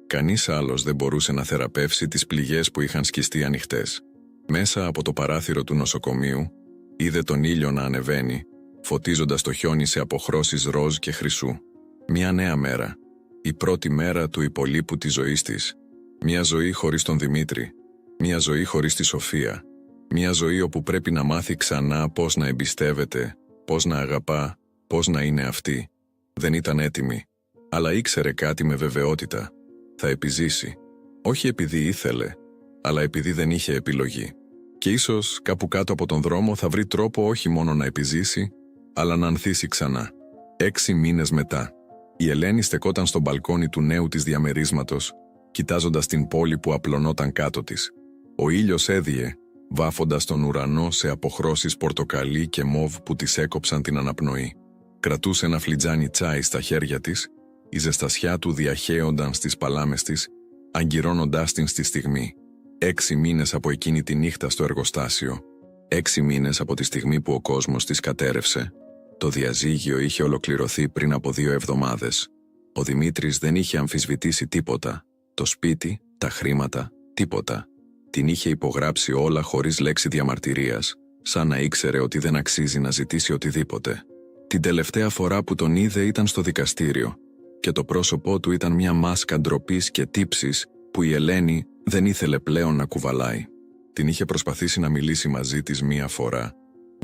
Κανείς άλλος δεν μπορούσε να θεραπεύσει τις πληγές που είχαν σκιστεί ανοιχτές. Μέσα από το παράθυρο του νοσοκομείου, είδε τον ήλιο να ανεβαίνει, φωτίζοντας το χιόνι σε αποχρώσεις ροζ και χρυσού. Μια νέα μέρα. Η πρώτη μέρα του υπολείπου της ζωής της. Μια ζωή χωρίς τον Δημήτρη. Μια ζωή χωρίς τη Σοφία. Μια ζωή όπου πρέπει να μάθει ξανά πώς να εμπιστεύεται, πώς να αγαπά, πώς να είναι αυτή. Δεν ήταν έτοιμη, αλλά ήξερε κάτι με βεβαιότητα. Θα επιζήσει. Όχι επειδή ήθελε, αλλά επειδή δεν είχε επιλογή. Και ίσως κάπου κάτω από τον δρόμο θα βρει τρόπο όχι μόνο να επιζήσει, αλλά να ανθίσει ξανά. 6 μήνες μετά, η Ελένη στεκόταν στο μπαλκόνι του νέου της διαμερίσματος, κοιτάζοντας την πόλη που απλωνόταν κάτω της. Ο ήλιος έδιε, βάφοντας τον ουρανό σε αποχρώσεις πορτοκαλί και μοβ που της έκοψαν την αναπνοή. Κρατούσε ένα φλιτζάνι τσάι στα χέρια της, η ζεστασιά του διαχέονταν στις παλάμες της, αγκυρώνοντάς την στη στιγμή. 6 μήνες από εκείνη τη νύχτα στο εργοστάσιο. 6 μήνες από τη στιγμή που ο κόσμος της κατέρευσε. Το διαζύγιο είχε ολοκληρωθεί πριν από 2 εβδομάδες. Ο Δημήτρης δεν είχε αμφισβητήσει τίποτα. Το σπίτι, τα χρήματα, τίποτα. Την είχε υπογράψει όλα χωρίς λέξη διαμαρτυρίας, σαν να ήξερε ότι δεν αξίζει να ζητήσει οτιδήποτε. Την τελευταία φορά που τον είδε ήταν στο δικαστήριο, και το πρόσωπό του ήταν μια μάσκα ντροπής και τύψης που η Ελένη δεν ήθελε πλέον να κουβαλάει. Την είχε προσπαθήσει να μιλήσει μαζί της 1 φορά,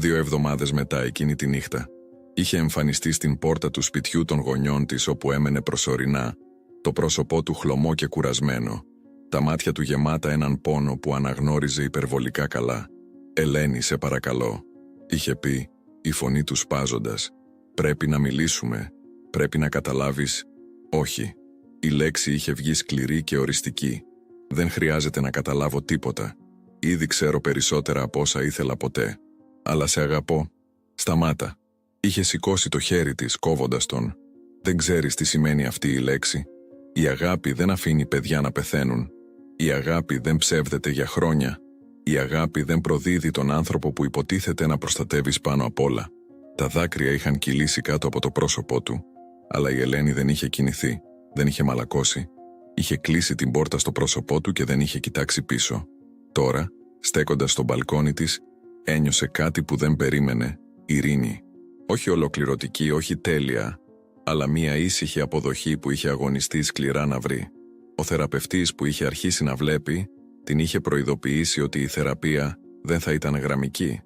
2 εβδομάδες μετά εκείνη τη νύχτα. Είχε εμφανιστεί στην πόρτα του σπιτιού των γονιών της όπου έμενε προσωρινά, το πρόσωπό του χλωμό και κουρασμένο, τα μάτια του γεμάτα έναν πόνο που αναγνώριζε υπερβολικά καλά. «Ελένη, σε παρακαλώ», είχε πει, η φωνή του σπάζοντας. «Πρέπει να μιλήσουμε. Πρέπει να καταλάβεις». «Όχι». Η λέξη είχε βγει σκληρή και οριστική. «Δεν χρειάζεται να καταλάβω τίποτα. Ήδη ξέρω περισσότερα από όσα ήθελα ποτέ. Αλλά σε αγαπώ. Σταμάτα». Είχε σηκώσει το χέρι της, κόβοντας τον. «Δεν ξέρεις τι σημαίνει αυτή η λέξη. Η αγάπη δεν αφήνει παιδιά να πεθαίνουν. Η αγάπη δεν ψεύδεται για χρόνια. Η αγάπη δεν προδίδει τον άνθρωπο που υποτίθεται να προστατεύεις πάνω απ' όλα». Τα δάκρυα είχαν κυλήσει κάτω από το πρόσωπό του, αλλά η Ελένη δεν είχε κινηθεί, δεν είχε μαλακώσει. Είχε κλείσει την πόρτα στο πρόσωπό του και δεν είχε κοιτάξει πίσω. Τώρα, στέκοντας στο μπαλκόνι της, ένιωσε κάτι που δεν περίμενε, ειρήνη. Όχι ολοκληρωτική, όχι τέλεια, αλλά μία ήσυχη αποδοχή που είχε αγωνιστεί σκληρά να βρει. Ο θεραπευτής που είχε αρχίσει να βλέπει, την είχε προειδοποιήσει ότι η θεραπεία δεν θα ήταν γραμμική.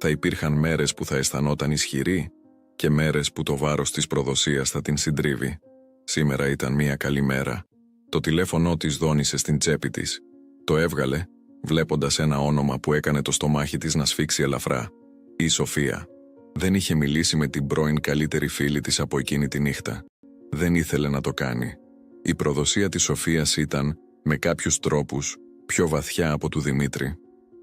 Θα υπήρχαν μέρες που θα αισθανόταν ισχυρή και μέρες που το βάρος της προδοσίας θα την συντρίβει. Σήμερα ήταν μία καλή μέρα. Το τηλέφωνο της δόνησε στην τσέπη της. Το έβγαλε, βλέποντας ένα όνομα που έκανε το στομάχι της να σφίξει ελαφρά. Η Σοφία. Δεν είχε μιλήσει με την πρώην καλύτερη φίλη της από εκείνη τη νύχτα. Δεν ήθελε να το κάνει. Η προδοσία της Σοφίας ήταν, με κάποιους τρόπους, πιο βαθιά από του Δημήτρη.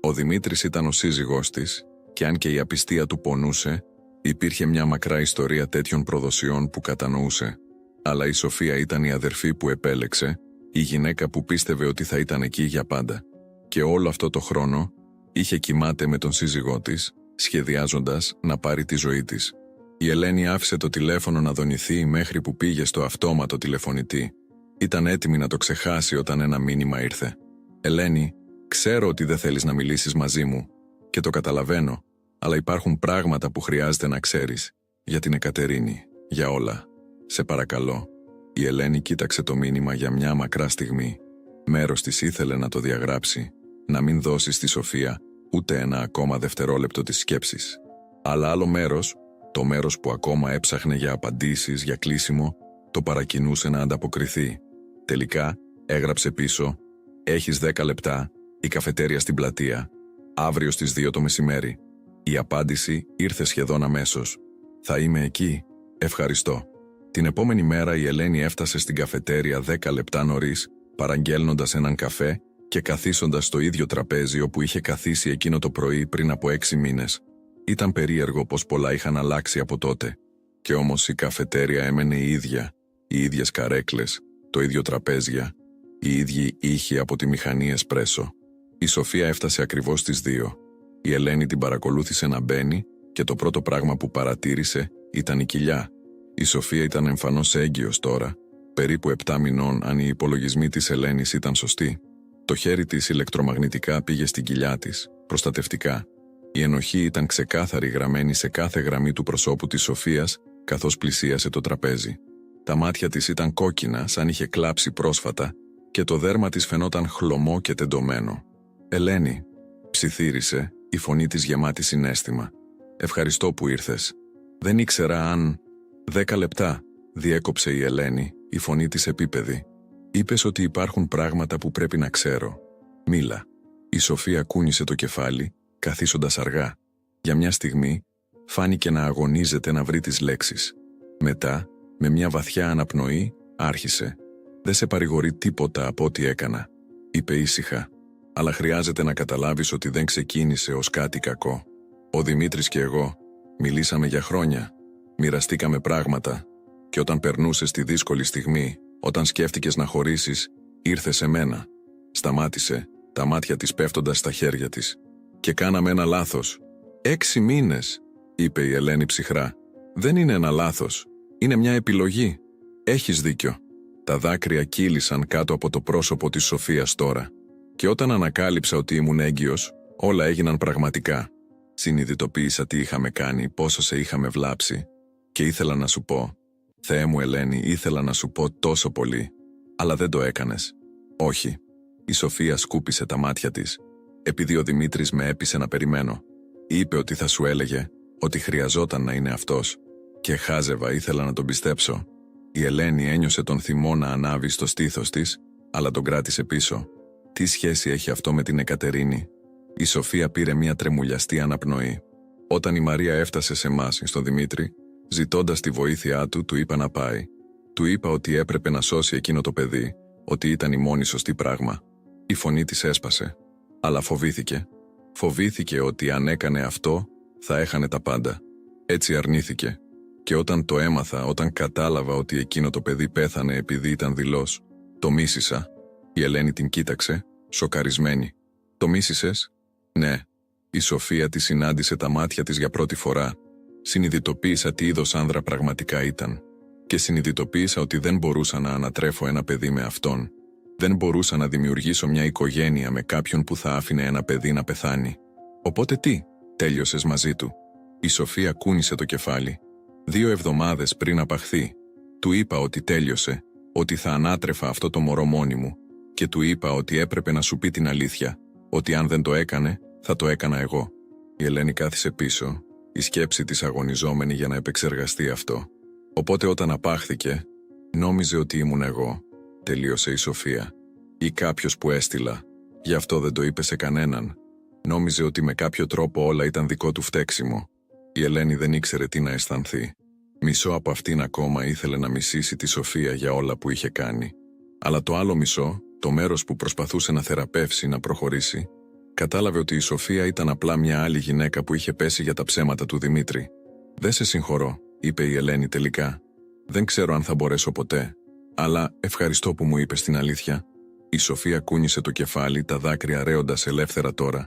Ο Δημήτρης ήταν ο σύζυγός της, και αν και η απιστία του πονούσε, υπήρχε μια μακρά ιστορία τέτοιων προδοσιών που κατανοούσε. Αλλά η Σοφία ήταν η αδερφή που επέλεξε, η γυναίκα που πίστευε ότι θα ήταν εκεί για πάντα. Και όλο αυτό το χρόνο είχε κοιμάται με τον σύζυγό της, σχεδιάζοντας να πάρει τη ζωή της. Η Ελένη άφησε το τηλέφωνο να δονηθεί μέχρι που πήγε στο αυτόματο τηλεφωνητή. Ήταν έτοιμη να το ξεχάσει όταν ένα μήνυμα ήρθε. «Ελένη, ξέρω ότι δεν θέλεις να μιλήσεις μαζί μου και το καταλαβαίνω, αλλά υπάρχουν πράγματα που χρειάζεται να ξέρεις. Για την Εκατερίνη, για όλα. Σε παρακαλώ». Η Ελένη κοίταξε το μήνυμα για μια μακρά στιγμή. Μέρος της ήθελε να το διαγράψει, να μην δώσει στη Σοφία ούτε ένα ακόμα δευτερόλεπτο της σκέψης. Αλλά άλλο μέρος, το μέρος που ακόμα έψαχνε για απαντήσεις, για κλείσιμο, Το παρακινούσε να ανταποκριθεί. Τελικά, έγραψε πίσω: «Έχεις 10 λεπτά, η καφετέρια στην πλατεία. Αύριο στις 2 το μεσημέρι». Η απάντηση ήρθε σχεδόν αμέσως: «Θα είμαι εκεί. Ευχαριστώ». Την επόμενη μέρα η Ελένη έφτασε στην καφετέρια 10 λεπτά νωρίς, παραγγέλνοντας έναν καφέ και καθίσοντας στο ίδιο τραπέζι όπου είχε καθίσει εκείνο το πρωί πριν από 6 μήνες. Ήταν περίεργο πως πολλά είχαν αλλάξει από τότε. Και όμως η καφετέρια έμενε η ίδια, οι ίδιες καρέκλες, το ίδιο τραπέζια, οι ίδιοι ήχοι από τη μηχανή εσπρέσο. Η Σοφία έφτασε ακριβώς στις 2. Η Ελένη την παρακολούθησε να μπαίνει και το πρώτο πράγμα που παρατήρησε ήταν η κοιλιά. Η Σοφία ήταν εμφανώς έγκυος τώρα, περίπου 7 μηνών αν οι υπολογισμοί της Ελένης ήταν σωστοί. Το χέρι της ηλεκτρομαγνητικά πήγε στην κοιλιά της, προστατευτικά. Η ενοχή ήταν ξεκάθαρη γραμμένη σε κάθε γραμμή του προσώπου της Σοφίας, καθώς πλησίασε το τραπέζι. Τα μάτια της ήταν κόκκινα, σαν είχε κλάψει πρόσφατα, και το δέρμα της φαινόταν χλωμό και τεντωμένο. «Ελένη», ψιθύρισε, η φωνή της γεμάτη συναίσθημα. «Ευχαριστώ που ήρθες. Δεν ήξερα αν...» 10 λεπτά, διέκοψε η Ελένη, η φωνή της επίπεδη. «Είπες ότι υπάρχουν πράγματα που πρέπει να ξέρω. Μίλα». Η Σοφία κούνησε το κεφάλι, καθίσοντας αργά. Για μια στιγμή, φάνηκε να αγωνίζεται να βρει τις λέξεις. Μετά, με μια βαθιά αναπνοή, άρχισε. «Δεν σε παρηγορεί τίποτα από ό,τι έκανα», είπε ήσυχα. «Αλλά χρειάζεται να καταλάβεις ότι δεν ξεκίνησε ως κάτι κακό. Ο Δημήτρης και εγώ μιλήσαμε για χρόνια. Μοιραστήκαμε πράγματα. Και όταν περνούσες τη δύσκολη στιγμή, όταν σκέφτηκες να χωρίσεις, ήρθε σε μένα». Σταμάτησε, τα μάτια της πέφτοντας στα χέρια της. «Και κάναμε ένα λάθος». 6 μήνες, είπε η Ελένη ψυχρά. «Δεν είναι ένα λάθος. Είναι μια επιλογή. Έχεις δίκιο». Τα δάκρυα κύλησαν κάτω από το πρόσωπο της Σοφίας τώρα. «Και όταν ανακάλυψα ότι ήμουν έγκυος, όλα έγιναν πραγματικά. Συνειδητοποίησα τι είχαμε κάνει, πόσο σε είχαμε βλάψει. Και ήθελα να σου πω. Θεέ μου Ελένη, ήθελα να σου πω τόσο πολύ. Αλλά δεν το έκανες». «Όχι». Η Σοφία σκούπισε τα μάτια της. «Επειδή ο Δημήτρης με έπεισε να περιμένω. Είπε ότι θα σου έλεγε, ότι χρειαζόταν να είναι αυτός. Και χάζευα, ήθελα να τον πιστέψω». Η Ελένη ένιωσε τον θυμό να ανάβει στο στήθος της, αλλά τον κράτησε πίσω. Τι σχέση έχει αυτό με την Εκατερίνη? Η Σοφία πήρε μια τρεμουλιαστή αναπνοή. Όταν η Μαρία έφτασε σε εμάς, στον Δημήτρη, ζητώντας τη βοήθειά του, του είπα να πάει. Του είπα ότι έπρεπε να σώσει εκείνο το παιδί, ότι ήταν η μόνη σωστή πράγμα. Η φωνή της έσπασε. Αλλά φοβήθηκε. Φοβήθηκε ότι αν έκανε αυτό, θα έχανε τα πάντα. Έτσι αρνήθηκε. Και όταν το έμαθα, όταν κατάλαβα ότι εκείνο το παιδί πέθανε επειδή ήταν δειλός, το μίσησα. Η Ελένη την κοίταξε, σοκαρισμένη. «Το μίσησες?» «Ναι». Η Σοφία τη συνάντησε τα μάτια της για πρώτη φορά. Συνειδητοποίησα τι είδος άνδρα πραγματικά ήταν. Και συνειδητοποίησα ότι δεν μπορούσα να ανατρέφω ένα παιδί με αυτόν. Δεν μπορούσα να δημιουργήσω μια οικογένεια με κάποιον που θα άφηνε ένα παιδί να πεθάνει. «Οπότε τι?» «Τέλειωσες μαζί του?» Η Σοφία κούνησε το κεφάλι. 2 εβδομάδες πριν απαχθεί. Του είπα ότι τέλειωσε, ότι θα ανάτρεφα αυτό το μωρό μόνη μου. Και του είπα ότι έπρεπε να σου πει την αλήθεια, ότι αν δεν το έκανε, θα το έκανα εγώ. Η Ελένη κάθισε πίσω, η σκέψη της αγωνιζόμενη για να επεξεργαστεί αυτό. «Οπότε όταν απάχθηκε, νόμιζε ότι ήμουν εγώ», τελείωσε η Σοφία. «Ή κάποιος που έστειλα. Γι' αυτό δεν το είπε σε κανέναν. Νόμιζε ότι με κάποιο τρόπο όλα ήταν δικό του φταίξιμο». Η Ελένη δεν ήξερε τι να αισθανθεί. Μισό από αυτήν ακόμα ήθελε να μισήσει τη Σοφία για όλα που είχε κάνει. Αλλά το άλλο μισό, το μέρος που προσπαθούσε να θεραπεύσει, να προχωρήσει, κατάλαβε ότι η Σοφία ήταν απλά μια άλλη γυναίκα που είχε πέσει για τα ψέματα του Δημήτρη. «Δεν σε συγχωρώ», είπε η Ελένη τελικά. «Δεν ξέρω αν θα μπορέσω ποτέ. Αλλά ευχαριστώ που μου είπες την αλήθεια». Η Σοφία κούνησε το κεφάλι, τα δάκρυα ρέοντας ελεύθερα τώρα.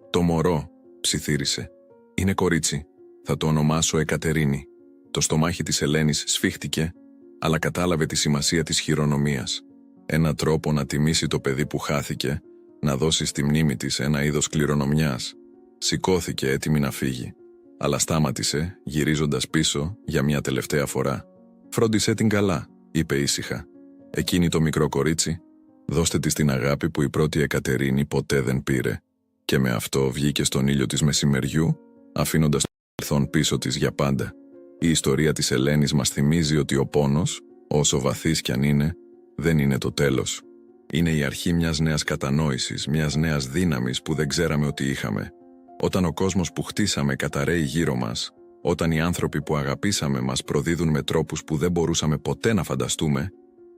«Το μωρό», ψιθύρισε. «Είναι κορίτσι. Θα το ονομάσω Εκατερίνη». Το στομάχι της Ελένης σφίχτηκε, αλλά κατάλαβε τη σημασία της χειρονομίας. Ένα τρόπο να τιμήσει το παιδί που χάθηκε, να δώσει στη μνήμη της ένα είδος κληρονομιάς. Σηκώθηκε έτοιμη να φύγει, αλλά στάματησε, γυρίζοντας πίσω για μια τελευταία φορά. «Φρόντισε την καλά», είπε ήσυχα. «Εκείνη το μικρό κορίτσι, δώστε της την αγάπη που η πρώτη Εκατερίνη ποτέ δεν πήρε». Και με αυτό βγήκε στον ήλιο της μεσημεριού, αφήνοντας το παρελθόν πίσω της για πάντα. Η ιστορία της Ελένης μας θυμίζει ότι ο πόνος Όσο βαθύς κι αν είναι, δεν είναι το τέλος. Είναι η αρχή μιας νέας κατανόησης, μιας νέας δύναμης που δεν ξέραμε ότι είχαμε. Όταν ο κόσμος που χτίσαμε καταραίει γύρω μας, όταν οι άνθρωποι που αγαπήσαμε μας προδίδουν με τρόπους που δεν μπορούσαμε ποτέ να φανταστούμε,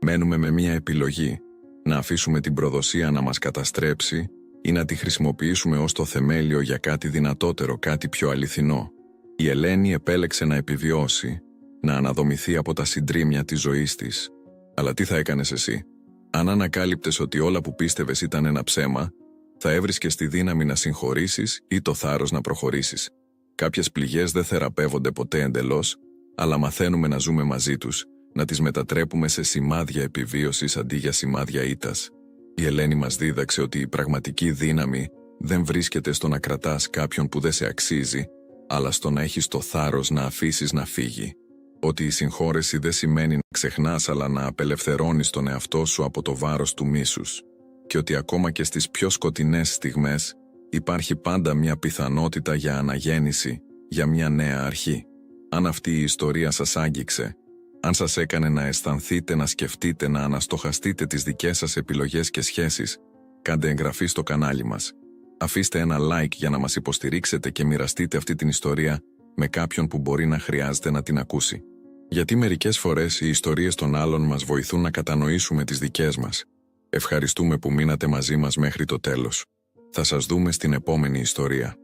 μένουμε με μια επιλογή: να αφήσουμε την προδοσία να μας καταστρέψει ή να τη χρησιμοποιήσουμε ως το θεμέλιο για κάτι δυνατότερο, κάτι πιο αληθινό. Η Ελένη επέλεξε να επιβιώσει, να αναδομηθεί από τα συντρίμμια της ζωής της. Αλλά τι θα έκανες εσύ? Αν ανακάλυπτες ότι όλα που πίστευες ήταν ένα ψέμα, θα έβρισκες τη δύναμη να συγχωρήσεις ή το θάρρος να προχωρήσεις. Κάποιες πληγές δεν θεραπεύονται ποτέ εντελώς, αλλά μαθαίνουμε να ζούμε μαζί τους, να τις μετατρέπουμε σε σημάδια επιβίωσης αντί για σημάδια ήττας. Η Ελένη μας δίδαξε ότι η πραγματική δύναμη δεν βρίσκεται στο να κρατάς κάποιον που δεν σε αξίζει, αλλά στο να έχεις το θάρρος να αφήσεις να φύγει. Ότι η συγχώρεση δεν σημαίνει να ξεχνάς, αλλά να απελευθερώνεις τον εαυτό σου από το βάρος του μίσους. Και ότι ακόμα και στις πιο σκοτεινές στιγμές υπάρχει πάντα μια πιθανότητα για αναγέννηση, για μια νέα αρχή. Αν αυτή η ιστορία σας άγγιξε, αν σας έκανε να αισθανθείτε, να σκεφτείτε, να αναστοχαστείτε τις δικές σας επιλογές και σχέσεις, κάντε εγγραφή στο κανάλι μας. Αφήστε ένα like για να μας υποστηρίξετε και μοιραστείτε αυτή την ιστορία με κάποιον που μπορεί να χρειάζεται να την ακούσει. Γιατί μερικές φορές οι ιστορίες των άλλων μας βοηθούν να κατανοήσουμε τις δικές μας. Ευχαριστούμε που μείνατε μαζί μας μέχρι το τέλος. Θα σας δούμε στην επόμενη ιστορία.